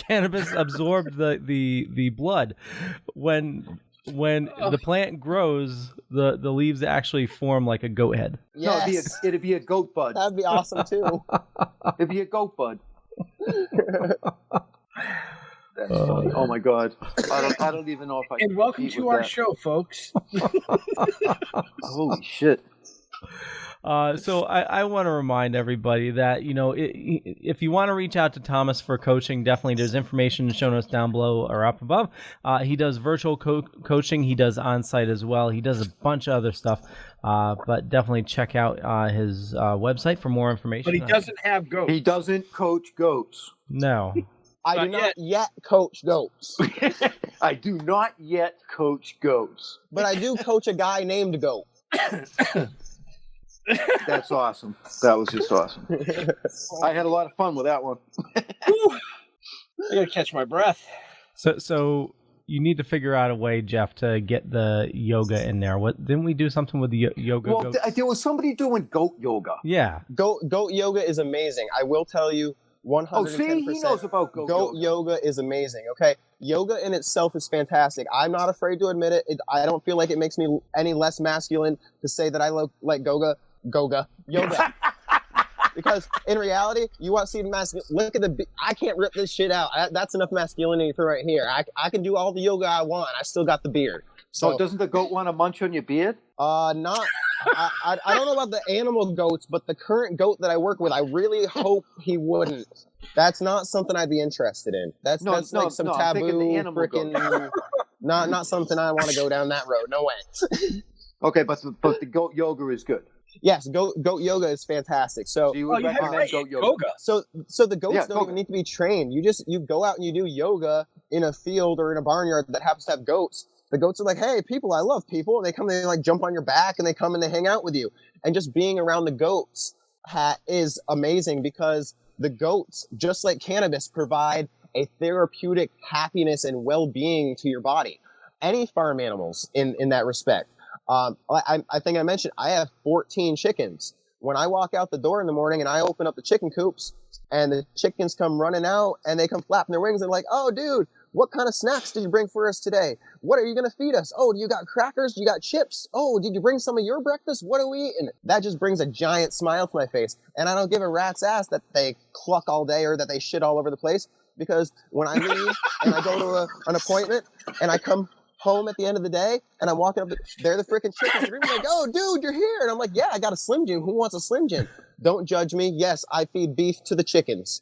cannabis absorbed the blood. When when the plant grows, the leaves actually form like a goat head.
Yes. No, it'd be a goat bud.
That'd be awesome too.
It'd be a goat bud. That's funny. Oh my God. I don't even know if I can.
And welcome to our show, folks.
Holy shit.
So I want to remind everybody that, if you want to reach out to Thomas for coaching, definitely there's information in the show notes down below or up above. He does virtual coaching. He does on-site as well. He does a bunch of other stuff. But definitely check out his website for more information.
But he doesn't have goats.
He doesn't coach goats.
No.
I do not yet coach goats.
I do not yet coach goats.
But I do coach a guy named Goat.
That's awesome. That was just awesome. I had a lot of fun with that one.
I gotta catch my breath.
So you need to figure out a way, Jeff, to get the yoga in there. Didn't we do something with the yoga?
Well, there was somebody doing goat yoga.
Yeah.
Goat yoga is amazing. I will tell you 110%.
Oh, see, he knows about goat
yoga is amazing. Okay, yoga in itself is fantastic. I'm not afraid to admit it. I don't feel like it makes me any less masculine to say that I like yoga. Because in reality, you want to see the masculine. Look at I can't rip this shit out. That's enough masculinity for right here. I can do all the yoga I want. I still got the beard.
So doesn't the goat want to munch on your beard?
Not. I don't know about the animal goats, but the current goat that I work with, I really hope he wouldn't. That's not something I'd be interested in. That's like some taboo freaking. Not something I want to go down that road. No way.
Okay, but the goat yoga is good.
Yes, goat yoga is fantastic. So
you would recommend goat yoga.
So the goats don't even need to be trained. You go out and you do yoga in a field or in a barnyard that happens to have goats. The goats are like, hey, people, I love people. And they come, they like jump on your back and they come and they hang out with you. And just being around the goats is amazing because the goats, just like cannabis, provide a therapeutic happiness and well-being to your body. Any farm animals in that respect. I think I mentioned I have 14 chickens. When I walk out the door in the morning and I open up the chicken coops and the chickens come running out and they come flapping their wings and like, oh, dude, what kind of snacks did you bring for us today? What are you going to feed us? Oh, you got crackers? You got chips? Oh, did you bring some of your breakfast? What are we eating? That just brings a giant smile to my face. And I don't give a rat's ass that they cluck all day or that they shit all over the place because when I leave and I go to an appointment and I come home at the end of the day and I'm walking up, they're the freaking chickens. They're like, oh, dude, you're here. And I'm like, yeah, I got a Slim Jim. Who wants a Slim Jim? Don't judge me. Yes, I feed beef to the chickens.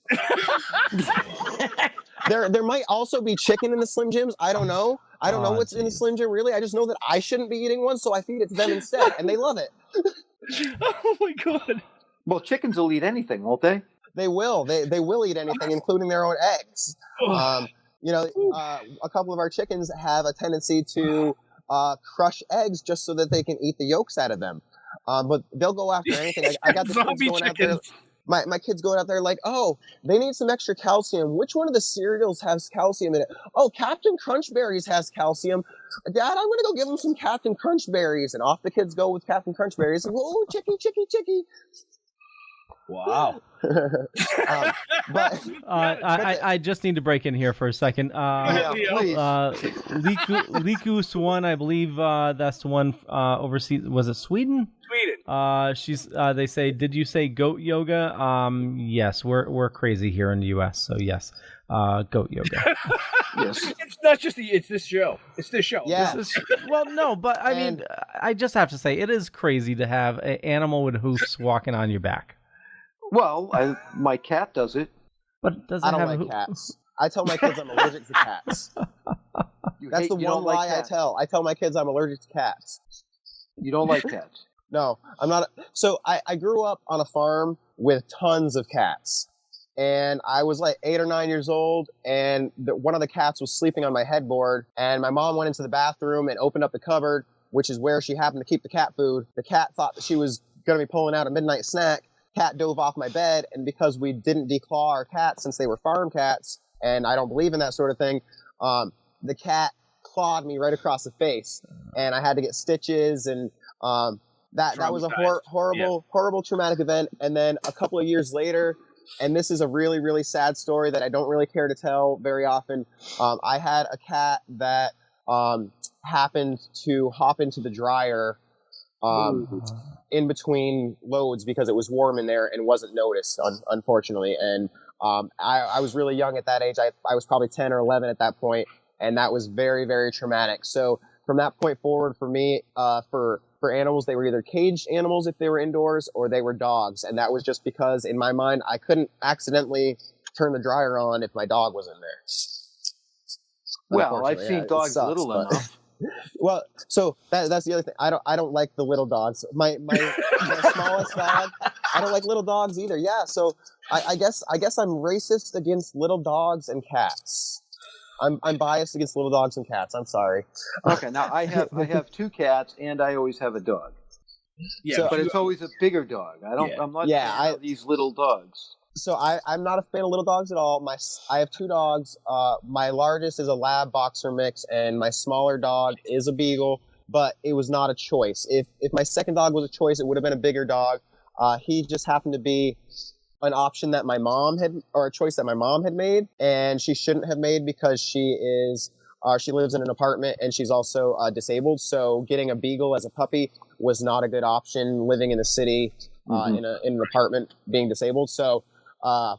There might also be chicken in the Slim Jims. I don't know. I don't know what's in the Slim Jim, really. I just know that I shouldn't be eating one, so I feed it to them instead, and they love it.
Oh, my God.
Well, chickens will eat anything, won't they?
They will. They will eat anything, including their own eggs. A couple of our chickens have a tendency to crush eggs just so that they can eat the yolks out of them. But they'll go after anything. I got the kids going out there. My kids going out there like, oh, they need some extra calcium. Which one of the cereals has calcium in it? Oh, Captain Crunch Berries has calcium. Dad, I'm going to go give them some Captain Crunch Berries. And off the kids go with Captain Crunch Berries. And, oh, chicky, chicky, chicky.
Wow.
I just need to break in here for a second.
Please.
Likus one, I believe that's the one overseas. Was it Sweden?
Sweden.
They say, did you say goat yoga? Yes, we're crazy here in the U.S. So yes, goat yoga.
Yes.
It's not just it's this show. It's this show.
Yeah.
Well, no, but I mean, I just have to say it is crazy to have an animal with hoofs walking on your back.
Well, my cat does it.
But does
I don't like cats. I tell my kids I'm allergic to cats. That's the one lie I tell. I tell my kids I'm allergic to cats.
You don't like cats?
No, I'm not. So I grew up on a farm with tons of cats. And I was like 8 or 9 years old, and one of the cats was sleeping on my headboard. And my mom went into the bathroom and opened up the cupboard, which is where she happened to keep the cat food. The cat thought that she was going to be pulling out a midnight snack. Cat dove off my bed, and because we didn't declaw our cats since they were farm cats, and I don't believe in that sort of thing, the cat clawed me right across the face, and I had to get stitches, and that was a horrible traumatic event. And then a couple of years later, and this is a really, really sad story that I don't really care to tell very often, I had a cat that happened to hop into the dryer in between loads because it was warm in there and wasn't noticed, unfortunately. And I was really young at that age. I was probably 10 or 11 at that point, and that was very, very traumatic. So from that point forward, for me, for animals, they were either caged animals if they were indoors, or they were dogs. And that was just because, in my mind, I couldn't accidentally turn the dryer on if my dog was in there.
Well, I've seen dogs little enough.
Well, so that's the other thing. I don't like the little dogs. My smallest dog, I don't like little dogs either. Yeah, so I guess I'm racist against little dogs and cats. I'm biased against little dogs and cats. I'm sorry.
Okay, now I have 2 cats and I always have a dog. Yeah, but it's always a bigger dog. I'm not a fan of these little dogs.
So I'm not a fan of little dogs at all. I have 2 dogs. My largest is a lab boxer mix, and my smaller dog is a beagle. But it was not a choice. If my second dog was a choice, it would have been a bigger dog. He just happened to be an option that my mom had, or a choice that my mom had made, and she shouldn't have made because she lives in an apartment and she's also disabled. So getting a beagle as a puppy was not a good option living in the city in an apartment being disabled. So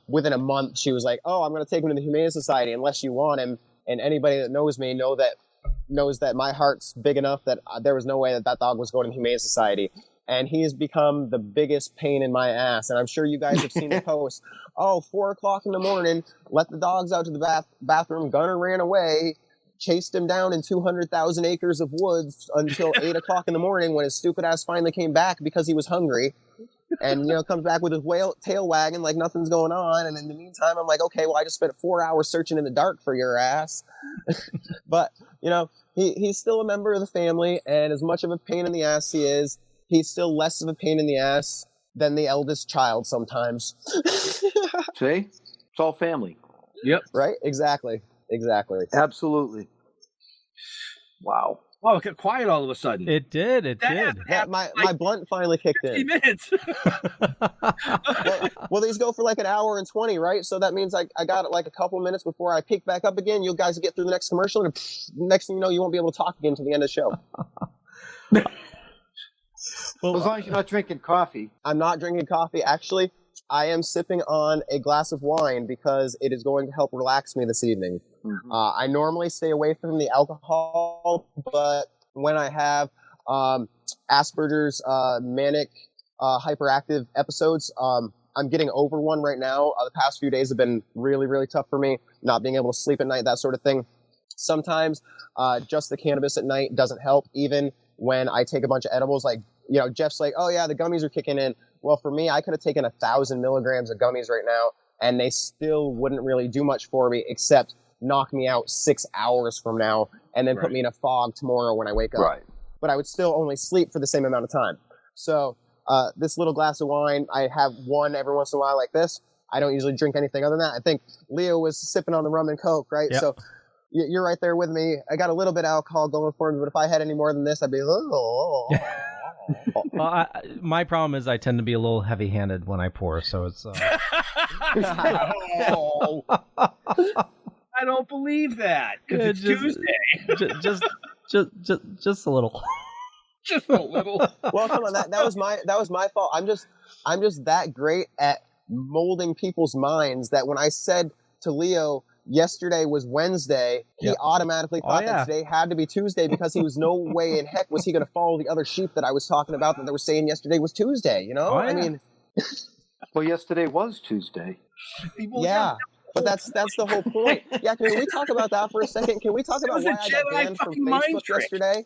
within a month she was like, "Oh, I'm going to take him to the Humane Society unless you want him." And anybody that knows me knows that my heart's big enough that there was no way that dog was going to the Humane Society. And he has become the biggest pain in my ass. And I'm sure you guys have seen the post. 4 o'clock in the morning, let the dogs out to the bathroom. Gunner ran away, chased him down in 200,000 acres of woods until 8 o'clock in the morning when his stupid ass finally came back because he was hungry. And, comes back with his tail wagging like nothing's going on. And in the meantime, I'm like, okay, well, I just spent 4 hours searching in the dark for your ass. But, he's still a member of the family. And as much of a pain in the ass he is, he's still less of a pain in the ass than the eldest child sometimes.
See? It's all family.
Yep.
Right? Exactly.
Absolutely. Wow.
Oh, it got quiet all of a sudden.
It did.
Yeah, my blunt finally kicked in.
50 minutes.
well, these go for like an hour and 20, right? So that means I got it like a couple minutes before I pick back up again. You guys get through the next commercial, and next thing you know, you won't be able to talk again until the end of the show.
Well, as long as you're not drinking coffee.
I'm not drinking coffee. Actually, I am sipping on a glass of wine because it is going to help relax me this evening. Mm-hmm. I normally stay away from the alcohol, but when I have Asperger's manic hyperactive episodes, I'm getting over one right now. The past few days have been really, really tough for me, not being able to sleep at night, that sort of thing. Sometimes just the cannabis at night doesn't help, even when I take a bunch of edibles. Like, Jeff's like, "Oh yeah, the gummies are kicking in." Well, for me, I could have taken 1,000 milligrams of gummies right now, and they still wouldn't really do much for me except knock me out 6 hours from now and then put me in a fog tomorrow when I wake up.
Right.
But I would still only sleep for the same amount of time. So this little glass of wine, I have one every once in a while like this. I don't usually drink anything other than that. I think Leo was sipping on the rum and Coke, right?
Yep.
So you're right there with me. I got a little bit of alcohol going for me, but if I had any more than this, I'd be
Well, my problem is I tend to be a little heavy-handed when I pour, so it's.
Oh. I don't believe that because it's Tuesday.
Just a little.
Just a little.
Well, come on, that was my fault. I'm just that great at molding people's minds that when I said to Leo yesterday was Wednesday, he automatically thought that today had to be Tuesday because he was no way in heck was he going to follow the other sheep that I was talking about that they were saying yesterday was Tuesday. I mean,
well, yesterday was Tuesday.
Yeah. But that's the whole point. Yeah, can we talk about that for a second? Can we talk about why I got banned from Facebook yesterday?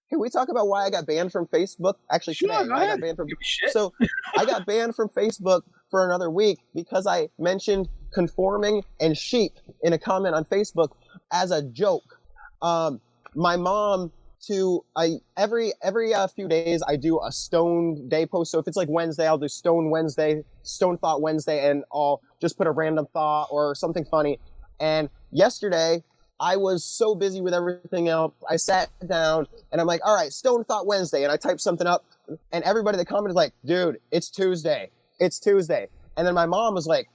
Can we talk about why I got banned from Facebook? Actually, today, I got banned from. So I got banned from Facebook for another week because I mentioned conforming and sheep in a comment on Facebook as a joke. My mom. Every few days I do a stone day post. So if it's like Wednesday, I'll do Stone Wednesday, Stone Thought Wednesday, and I'll just put a random thought or something funny. And yesterday I was so busy with everything else, I sat down and I'm like, all right, Stone Thought Wednesday, and I typed something up, and everybody that commented was like, dude, it's Tuesday. And then my mom was like,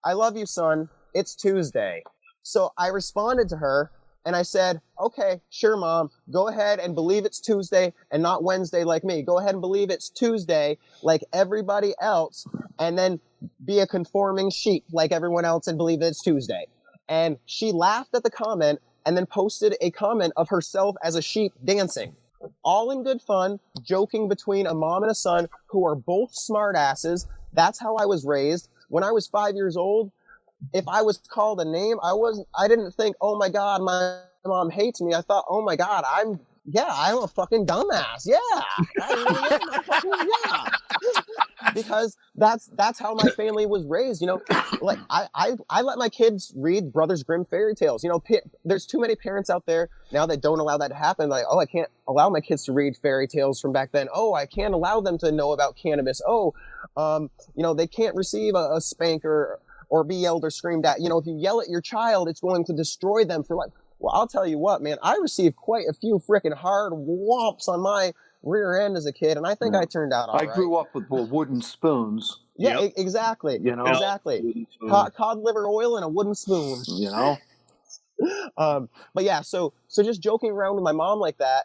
I love you, son. It's Tuesday. So I responded to her. And I said, okay, sure, Mom, go ahead and believe it's Tuesday and not Wednesday like me. Go ahead and believe it's Tuesday like everybody else, and then be a conforming sheep like everyone else and believe that it's Tuesday. And she laughed at the comment and then posted a comment of herself as a sheep dancing. All in good fun, joking between a mom and a son who are both smart asses. That's how I was raised. When I was 5 years old, if I was called a name, I didn't think, oh my God, my mom hates me. I thought, oh my God, I'm a fucking dumbass. Yeah. I really am a fucking, yeah. Because that's how my family was raised, you know. Like I let my kids read Brothers Grimm fairy tales. You know, there's too many parents out there now that don't allow that to happen. Like, oh, I can't allow my kids to read fairy tales from back then. Oh, I can't allow them to know about cannabis. Oh, you know, they can't receive a spank or be yelled or screamed at. You know, if you yell at your child, it's going to destroy them for life. Well, I'll tell you what, man, I received quite a few freaking hard whomps on my rear end as a kid, and I think I turned out all right.
I grew up with wooden spoons.
Yeah, exactly. You know, exactly. Cod liver oil and a wooden spoon.
You know.
But yeah, so just joking around with my mom like that,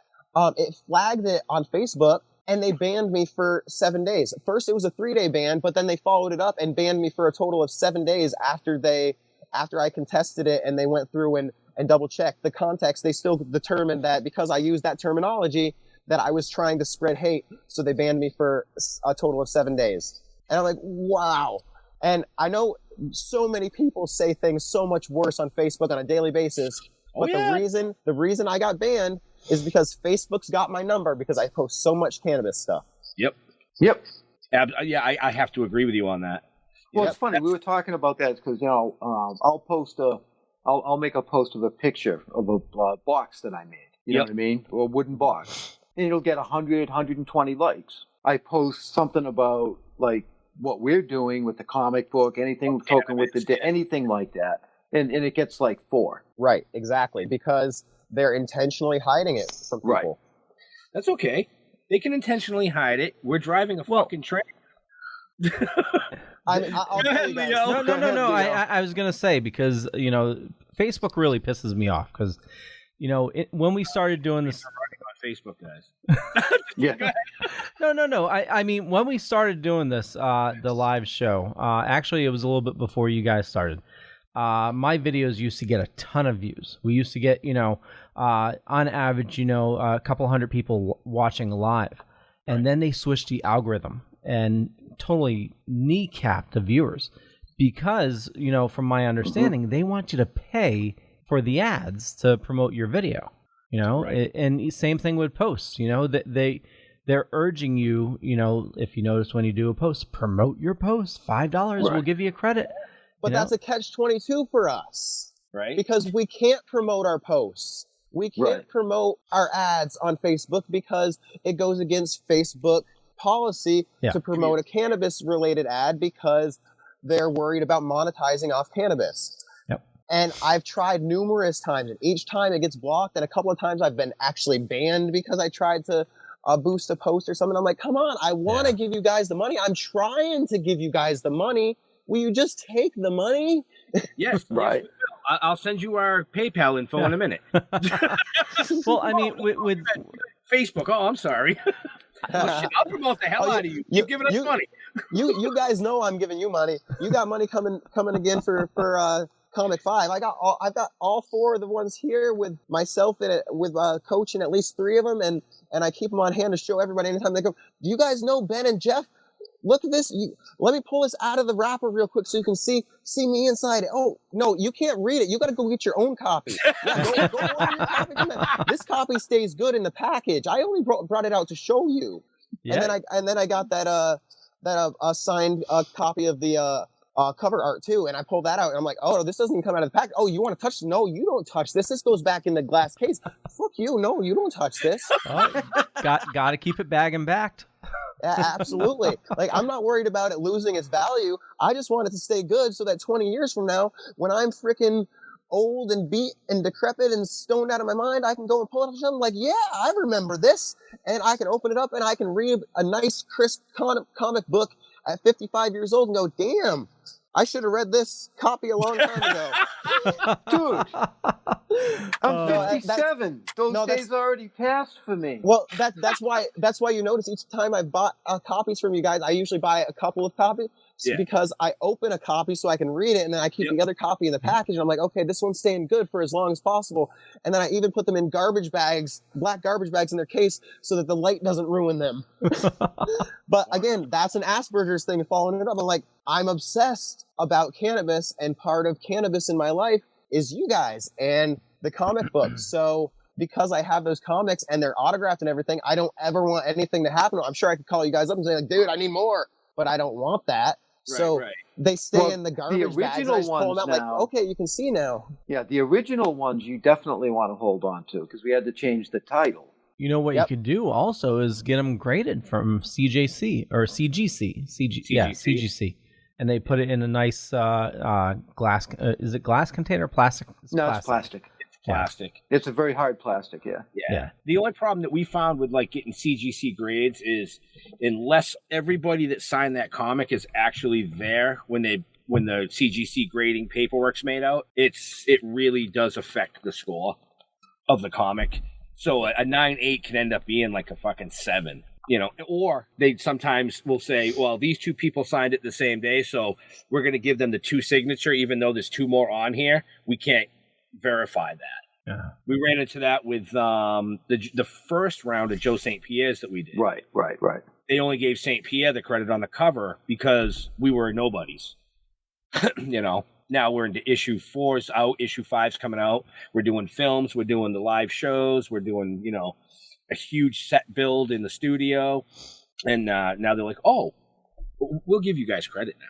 it flagged it on Facebook, and they banned me for 7 days. First, it was a 3-day ban, but then they followed it up and banned me for a total of 7 days after I contested it, and they went through and double checked the context. They still determined that because I used that terminology, that I was trying to spread hate, so they banned me for a total of 7 days. And I'm like, wow. And I know so many people say things so much worse on Facebook on a daily basis, but the reason I got banned is because Facebook's got my number because I post so much cannabis stuff.
Yep. Yeah, I have to agree with you on that.
Well, it's funny. We were talking about that because, you know, I'll make a post of a picture of a box that I made. You know what I mean? Or a wooden box. And it'll get 100, 120 likes. I post something about, like, what we're doing with the comic book, anything Toking with anything like that. And it gets, like, 4.
Right, exactly. Because they're intentionally hiding it from people.
Right. That's okay. They can intentionally hide it. We're driving a fucking train.
I'll tell you guys. No. I was going to say, because, you know, Facebook really pisses me off because, you know, when we started doing this...
Facebook, guys.
Yeah.
No. I mean, when we started doing this, the live show, actually, it was a little bit before you guys started. My videos used to get a ton of views. We used to get, you know, on average, you know, a couple hundred people watching live. And then they switched the algorithm and totally kneecapped the viewers because, you know, from my understanding, they want you to pay for the ads to promote your video. You know, and same thing with posts. You know, they're urging you. You know, if you notice when you do a post, promote your post. $5 will give you a credit.
But that's a catch-22 for us,
right?
Because we can't promote our posts. We can't promote our ads on Facebook because it goes against Facebook policy to promote a cannabis-related ad because they're worried about monetizing off cannabis. And I've tried numerous times, and each time it gets blocked, and a couple of times I've been actually banned because I tried to boost a post or something. I'm like, come on, I want to give you guys the money. I'm trying to give you guys the money. Will you just take the money?
Yes, right. Yes, I'll send you our PayPal info in a minute.
Well, I mean, with
Facebook. Oh, I'm sorry. Well, shit, I'll promote the hell out of you. You're giving us money.
You guys know I'm giving you money. You got money coming again for Comic 5. I've got all 4 of the ones here with myself and with Coach and at least 3 of them, and I keep them on hand to show everybody anytime they go. Do you guys know Ben and Jeff? Look at this. Let me pull this out of the wrapper real quick so you can see me inside it. Oh no, you can't read it. You got to go get your own copy. Yeah, go order your copy. This copy stays good in the package. I only brought it out to show you. Yeah. And then I got that signed copy of the cover art too, and I pulled that out, and I'm like, oh, this doesn't come out of the pack. Oh, you want to touch? No, you don't touch this. This goes back in the glass case. Fuck you. No, you don't touch this.
Got to keep it bag and backed.
Yeah, absolutely. Like, I'm not worried about it losing its value. I just want it to stay good so that 20 years from now, when I'm freaking old and beat and decrepit and stoned out of my mind, I can go and pull it up and I'm like, yeah, I remember this. And I can open it up and I can read a nice, crisp comic book at 55 years old and go, damn, I should have read this copy a long time ago.
Dude, I'm 57. Those days already passed for me.
Well, that's why you notice each time I bought copies from you guys, I usually buy a couple of copies because I open a copy so I can read it, and then I keep the other copy in the package. And I'm like, okay, this one's staying good for as long as possible. And then I even put them in garbage bags, black garbage bags in their case, so that the light doesn't ruin them. But again, that's an Asperger's thing, following it up. I'm like, I'm obsessed about cannabis, and part of cannabis in my life is you guys and the comic books. So because I have those comics and they're autographed and everything, I don't ever want anything to happen. I'm sure I could call you guys up and say, like, dude, I need more, but I don't want that. They stay in the garbage bags. And I just pull them out, like, okay, you can see now.
Yeah, the original ones you definitely want to hold on to because we had to change the title.
You know what you could do also is get them graded from CJC or CGC. CGC. And they put it in a nice glass. Is it glass container or plastic?
It's plastic.
It's plastic.
It's a very hard plastic,
Yeah. The only problem that we found with like getting CGC grades is unless everybody that signed that comic is actually there when the CGC grading paperwork's made out, it really does affect the score of the comic. So a 9.8 can end up being like a fucking 7. You know, or they sometimes will say, well, these two people signed it the same day, so we're going to give them the 2 signature, even though there's 2 more on here. We can't verify that.
Yeah.
We ran into that with the first round of Joe St. Pierre's that we did.
Right.
They only gave St. Pierre the credit on the cover because we were nobodies. You know, now we're into issue 4's out, issue 5's coming out. We're doing films, we're doing the live shows, we're doing, you know, a huge set build in the studio, and now they're like, oh, we'll give you guys credit now.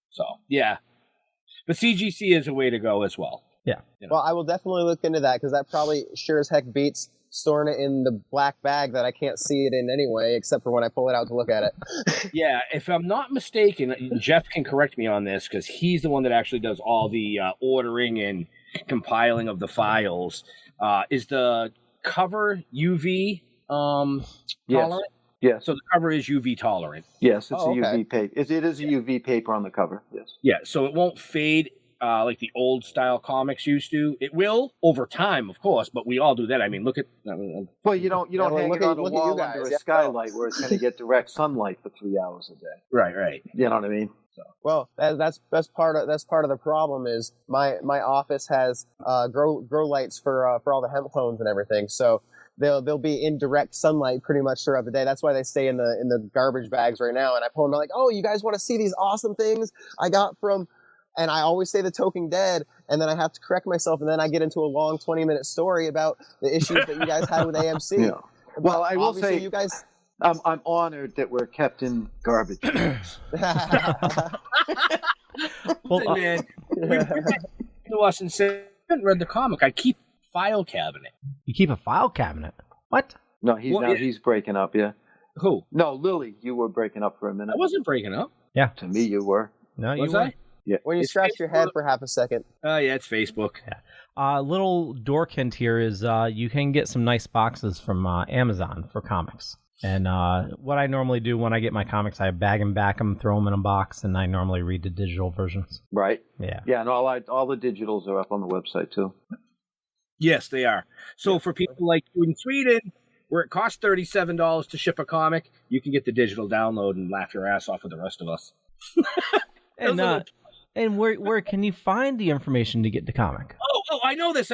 So yeah, but CGC is a way to go as well.
Yeah.
You know?
Well, I will definitely look into that because that probably sure as heck beats storing it in the black bag that I can't see it in anyway, except for when I pull it out to look at it.
Yeah, if I'm not mistaken, Jeff can correct me on this because he's the one that actually does all the ordering and compiling of the files. Is the cover UV tolerant?
Yes.
So the cover is UV tolerant.
Yes, it's a UV paper. It is a UV paper on the cover. Yes.
Yeah, so it won't fade like the old style comics used to. It will over time, of course, but we all do that. I mean, look at.
Well, you don't hang it on a wall under a skylight where it's going to get direct sunlight for 3 hours a day.
Right.
You know what I mean?
So.
Well, that's part of the problem is my office has grow lights for all the hemp clones and everything. So they'll be in direct sunlight pretty much throughout the day. That's why they stay in the garbage bags right now. And I pull them out like, oh, you guys want to see these awesome things I got from? And I always say the Toking dead, and then I have to correct myself, and then I get into a long 20-minute story about the issues that you guys had with AMC.
Yeah. Well, I will say
you guys.
I'm honored that we're kept in garbage bags.
Well, man, to us and say, I haven't read the comic. I keep file cabinet.
You keep a file cabinet? What?
No, he's breaking up. Yeah.
Who?
No, Lily, you were breaking up for a minute.
I wasn't breaking up.
Yeah.
To me, you were.
No, you
was
were.
I?
Yeah.
When you scratch your head for half a second.
Yeah, it's Facebook.
Yeah. Little dork hint here is you can get some nice boxes from Amazon for comics. And what I normally do when I get my comics, I bag and back them, throw them in a box, and I normally read the digital versions.
Right.
Yeah.
Yeah, and all the digitals are up on the website too.
Yes, they are. So for people like you in Sweden, where it costs $37 to ship a comic, you can get the digital download and laugh your ass off with the rest of us.
And where can you find the information to get the comic?
Oh, I know this.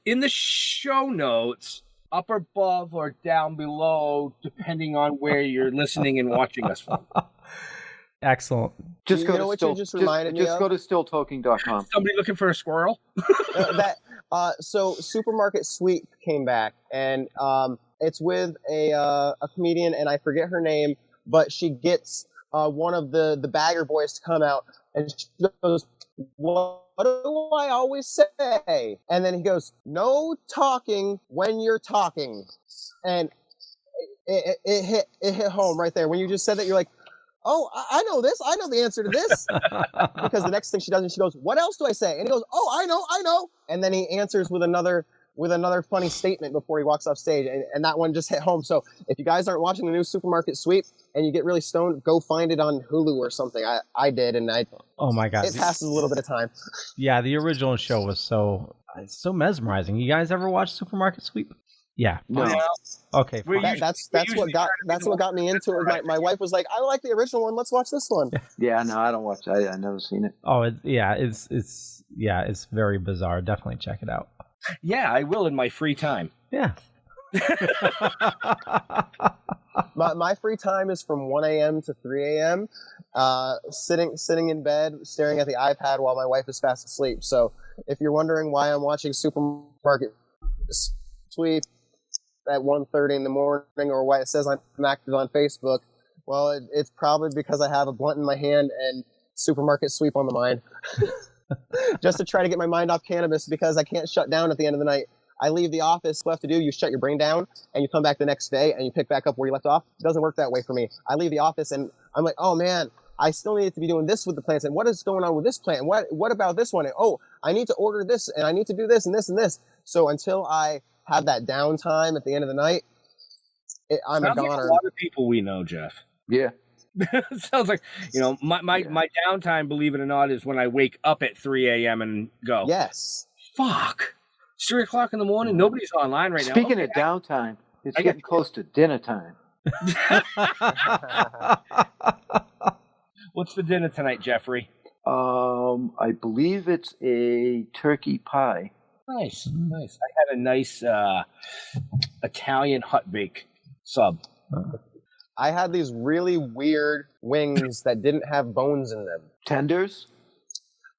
In the show notes, up above or down below, depending on where you're listening and watching us from.
Excellent.
Just go to stilltoking.com.
Somebody looking for a squirrel?
So Supermarket Sweep came back, and it's with a comedian, and I forget her name, but she gets one of the bagger boys to come out, and she goes, what do I always say? And then he goes, no talking when you're talking. And it hit home right there. When you just said that, you're like, oh, I know this. I know the answer to this. Because the next thing she does, and she goes, what else do I say? And he goes, oh, I know. And then he answers with another with another funny statement before he walks off stage, and that one just hit home. So if you guys aren't watching the new Supermarket Sweep and you get really stoned, go find it on Hulu or something. I did, and
oh my God,
it passes a little bit of time.
Yeah, the original show was so mesmerizing. You guys ever watch Supermarket Sweep? Yeah.
No.
Okay.
That's what got me into it. My wife was like, I like the original one. Let's watch this one.
Yeah, no, I don't watch. I never seen it.
Oh, it's very bizarre. Definitely check it out.
Yeah, I will in my free time.
Yeah.
My free time is from 1 a.m. to 3 a.m. Sitting in bed, staring at the iPad while my wife is fast asleep. So if you're wondering why I'm watching Supermarket Sweep at 1:30 in the morning, or why it says I'm active on Facebook, well, it's probably because I have a blunt in my hand and Supermarket Sweep on the mind. Just to try to get my mind off cannabis, because I can't shut down at the end of the night. I leave the office, what you have to do, you shut your brain down, and you come back the next day, and you pick back up where you left off. It doesn't work that way for me. I leave the office, and I'm like, oh man, I still need to be doing this with the plants, and what is going on with this plant? What about this one? And, oh, I need to order this, and I need to do this, and this, and this. So until I have that downtime at the end of the night, I'm a goner.
Like a lot of people we know, Jeff.
Yeah.
Sounds like, my downtime, believe it or not, is when I wake up at 3 a.m. and go.
Yes.
Fuck. It's 3 o'clock in the morning. Nobody's online right now.
Speaking of downtime, it's getting close to dinner time.
What's for dinner tonight, Jeffrey?
I believe it's a turkey pie.
Nice. I had a nice Italian hot bake sub.
I had these really weird wings that didn't have bones in them.
Tenders?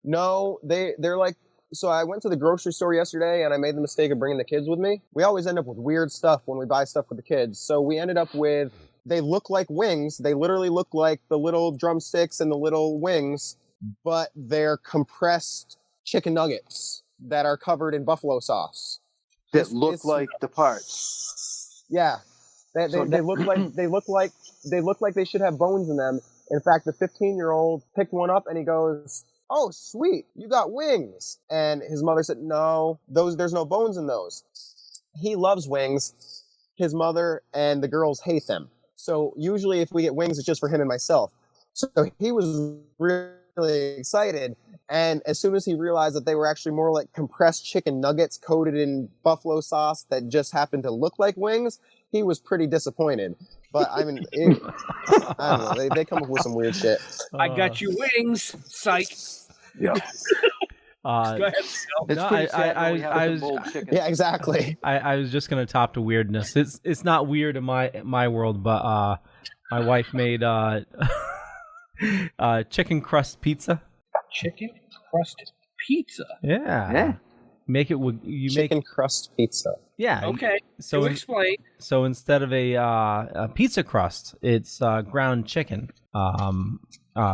No, they're like, so I went to the grocery store yesterday and I made the mistake of bringing the kids with me. We always end up with weird stuff when we buy stuff with the kids. So we ended up with, they look like wings. They literally look like the little drumsticks and the little wings, but they're compressed chicken nuggets that are covered in buffalo sauce.
That look like the parts.
Yeah. They look like they should have bones in them. In fact, the 15-year-old picked one up and he goes, "Oh, sweet, you got wings." And his mother said, "No, there's no bones in those." He loves wings. His mother and the girls hate them. So usually if we get wings, it's just for him and myself. So he was really excited. And as soon as he realized that they were actually more like compressed chicken nuggets coated in buffalo sauce that just happened to look like wings, he was pretty disappointed. But I mean, I don't know. They come up with some weird shit.
I got you wings, psych.
Yeah.
Go ahead.
Yeah, exactly.
I was just gonna top the weirdness. It's not weird in my world, but my wife made chicken crust pizza.
Chicken crust pizza.
Yeah. Make it with
chicken crust pizza.
Yeah.
Okay.
So
explain.
So instead of a pizza crust, it's ground chicken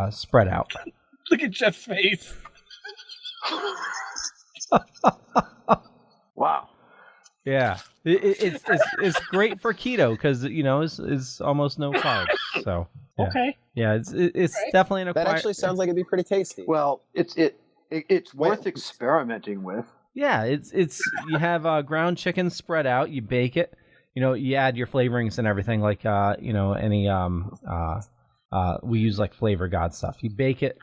spread out.
Look at Jeff's face.
Wow.
Yeah. It's great for keto because it's almost no carbs. So yeah.
Okay.
Yeah, it's definitely an
That actually sounds like it'd be pretty tasty.
Well, it's worth experimenting with.
Yeah, it's you have ground chicken spread out, you bake it, you add your flavorings and everything like any we use like Flavor God stuff. You bake it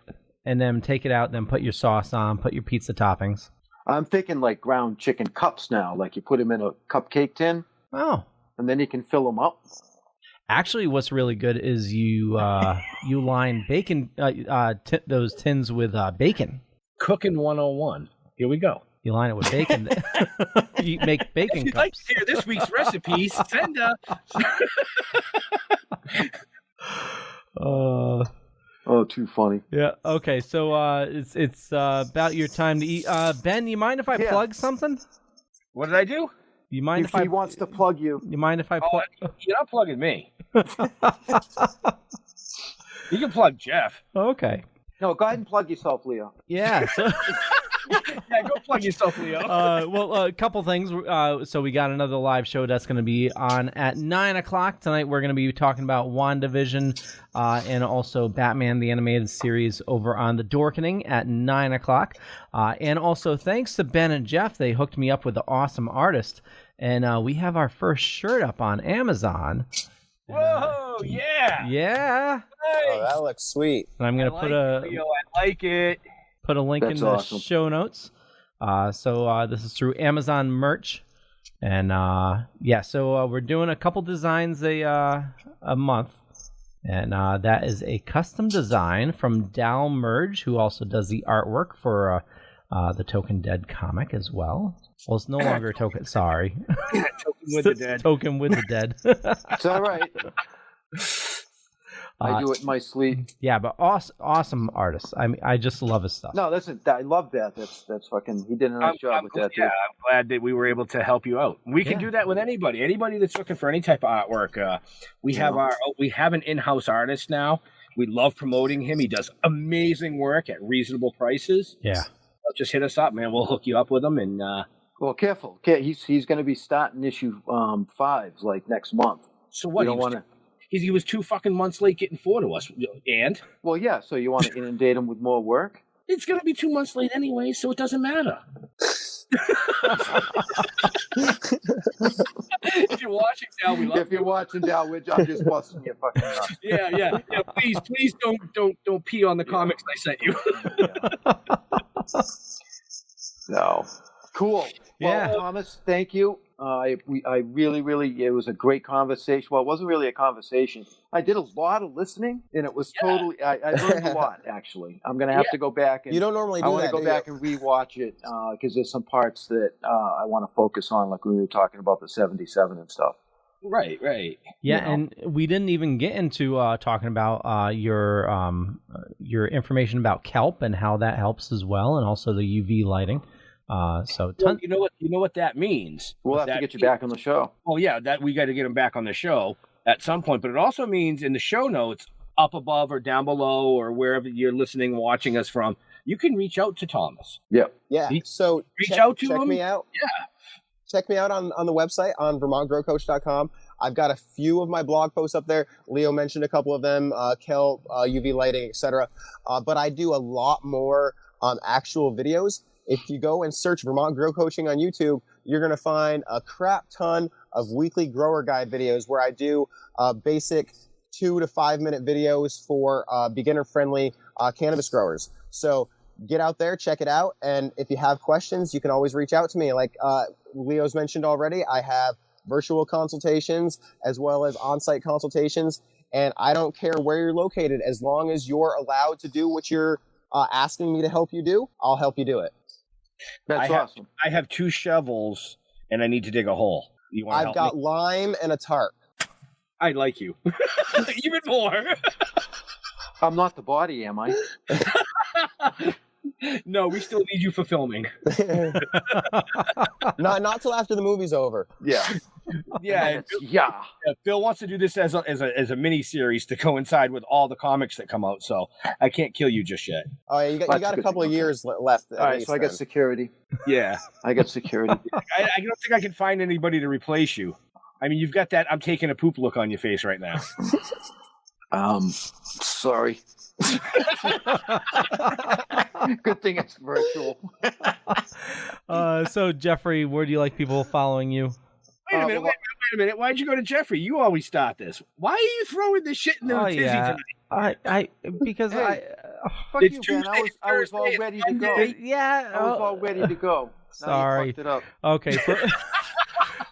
and then take it out, then put your sauce on, put your pizza toppings.
I'm thinking like ground chicken cups now, like you put them in a cupcake tin.
Oh.
And then you can fill them up.
Actually, what's really good is you line bacon those tins with bacon.
Cooking 101. Here we go.
You line it with bacon. You make bacon
if you'd
cups.
like to hear this week's recipes, send
Oh, too funny.
Yeah. Okay. So it's about your time to eat. Ben, you mind if I plug something?
What did I do?
You mind
if
he
wants to plug you?
You mind if I plug?
You're not plugging me. You can plug Jeff.
Okay.
No, go ahead and plug yourself, Leo.
Yeah.
Yeah, go plug yourself, Leo.
Well, a couple things. So we got another live show that's going to be on at 9 o'clock tonight. We're going to be talking about WandaVision and also Batman the Animated Series over on the Dorkening at 9 o'clock. And also thanks to Ben and Jeff, they hooked me up with the awesome artist. And we have our first shirt up on Amazon.
Whoa, yeah.
Yeah.
Oh, that looks sweet.
And I'm going to
I like it.
Put a link in the show notes. So this is through Amazon merch. And so we're doing a couple designs a month. And that is a custom design from Dal Merge, who also does the artwork for the Token Dead comic as well. Well, it's no longer Token. Sorry.
Token with the Dead.
Token with the Dead.
It's all right. I do it in my sleep.
Yeah, but awesome artist. I mean, I just love his stuff.
No, I love that. That's fucking. He did a nice job with that.
Yeah, I'm glad that we were able to help you out. We can do that with anybody that's looking for any type of artwork. We have an in-house artist now. We love promoting him. He does amazing work at reasonable prices.
Yeah,
just hit us up, man. We'll hook you up with him. And
well, careful. Okay, he's going to be starting issue 5 like next month.
So what?
You don't want to.
He was 2 fucking months late getting 4 to us. And?
Well, yeah, so you want to inundate him with more work?
It's going to be 2 months late anyway, so it doesn't matter. If you're watching Dal, we love
If you're watching Dal, I'm just busting your fucking nuts.
Yeah. Please don't pee on the comics I sent you.
No. Cool.
Yeah.
Well, Thomas, thank you. I really, it was a great conversation. Well, it wasn't really a conversation. I did a lot of listening, and it was totally. I learned a lot. Actually, I'm gonna have to go back. And
you don't normally do
that. I want to go back and rewatch it because there's some parts that I want to focus on, like when we were talking about the 77 and stuff.
Right.
Yeah, and we didn't even get into talking about your information about kelp and how that helps as well, and also the UV lighting.
You know what that means.
We'll have to get you back on the show.
Oh yeah, that we got to get him back on the show at some point. But it also means in the show notes, up above or down below or wherever you're listening, watching us from, you can reach out to Thomas.
Yep.
Yeah. So
reach out to him.
Check me out.
Yeah.
Check me out on the website on VermontGrowCoach.com. I've got a few of my blog posts up there. Leo mentioned a couple of them, kelp, UV lighting, etc. But I do a lot more actual videos. If you go and search Vermont Grow Coaching on YouTube, you're going to find a crap ton of weekly grower guide videos where I do basic 2 to 5 minute videos for beginner-friendly cannabis growers. So get out there, check it out, and if you have questions, you can always reach out to me. Like Leo's mentioned already, I have virtual consultations as well as on-site consultations, and I don't care where you're located. As long as you're allowed to do what you're asking me to help you do, I'll help you do it.
That's awesome.
I have 2 shovels, and I need to dig a hole. You want to help me?
I've got lime and a tarp.
I like you. Even more.
I'm not the body, am I?
No, we still need you for filming.
Not till after the movie's over.
Yeah.
Yeah. Bill wants to do this as a mini series to coincide with all the comics that come out, so I can't kill you just yet.
Oh yeah, you got a couple of years left.
All right, so I got security.
Yeah,
I got security.
I don't think I can find anybody to replace you. I mean, you've got that "I'm taking a poop" look on your face right now.
Sorry. Good thing it's virtual.
So Jeffrey, where do you like people following you?
Wait a minute. Why'd you go to Jeffrey? You always start this. Why are you throwing this shit in the tizzy tonight?
Because
fuck you, Ben. I was all ready to go.
Yeah,
I was all ready to go.
Sorry.
Now you fucked it up.
Okay.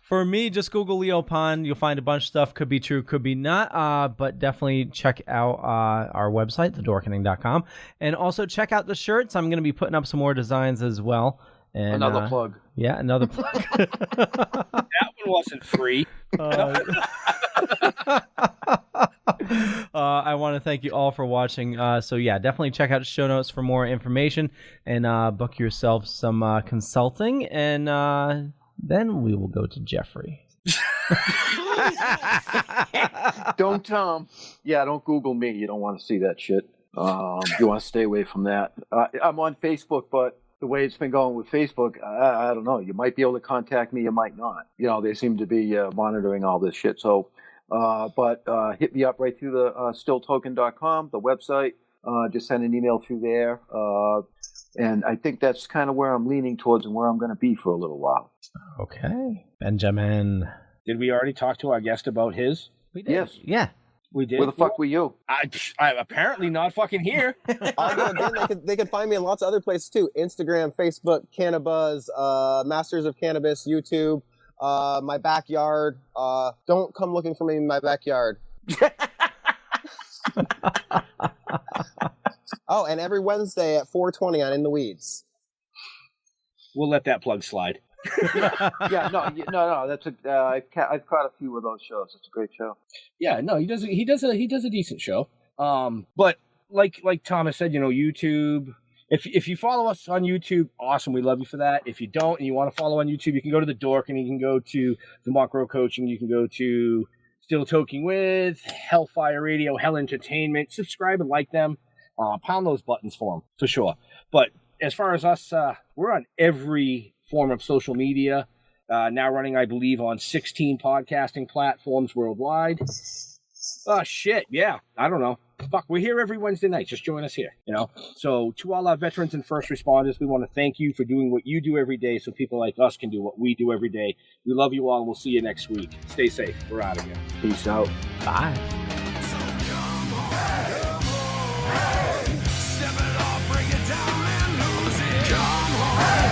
For me, just Google Leo Pond. You'll find a bunch of stuff. Could be true, could be not. But definitely check out our website, thedorkening.com. And also check out the shirts. I'm going to be putting up some more designs as well. And,
another plug.
Yeah, another plug.
That one wasn't free.
I want to thank you all for watching. So yeah, definitely check out the show notes for more information and book yourself some consulting. And then we will go to Jeffrey.
Don't Google me. You don't want to see that shit. You want to stay away from that. I'm on Facebook, but the way it's been going with Facebook, I don't know. You might be able to contact me, you might not. They seem to be monitoring all this shit. So, but hit me up right through the stilltoken.com, the website. Just send an email through there. And I think that's kind of where I'm leaning towards and where I'm going to be for a little while.
Okay. Benjamin.
Did we already talk to our guest about his?
We did.
Yes.
Yeah.
We did.
Where the fuck were you?
I apparently not fucking here.
Again, they can find me in lots of other places too. Instagram, Facebook, Cannabis, Masters of Cannabis, YouTube, my backyard. Don't come looking for me in my backyard. Oh, and every Wednesday at 4:20 on In the Weeds.
We'll let that plug slide.
Yeah, no. That's I've caught a few of those shows. It's a great show.
Yeah, no, he does a decent show. But like Thomas said, YouTube. If you follow us on YouTube, awesome. We love you for that. If you don't and you want to follow on YouTube, you can go to the Dork and you can go to Vermont Grow Coaching. You can go to Still Toking with Hellfire Radio, Hell Entertainment. Subscribe and like them. Pound those buttons for them for sure. But as far as us, we're on every form of social media. Now running, I believe, on 16 podcasting platforms worldwide. Oh, shit. Yeah. I don't know. Fuck. We're here every Wednesday night. Just join us here, So to all our veterans and first responders, we want to thank you for doing what you do every day so people like us can do what we do every day. We love you all, and we'll see you next week. Stay safe. We're out of here.
Peace out.
Bye.
Step it up, break it down and lose it. Come home.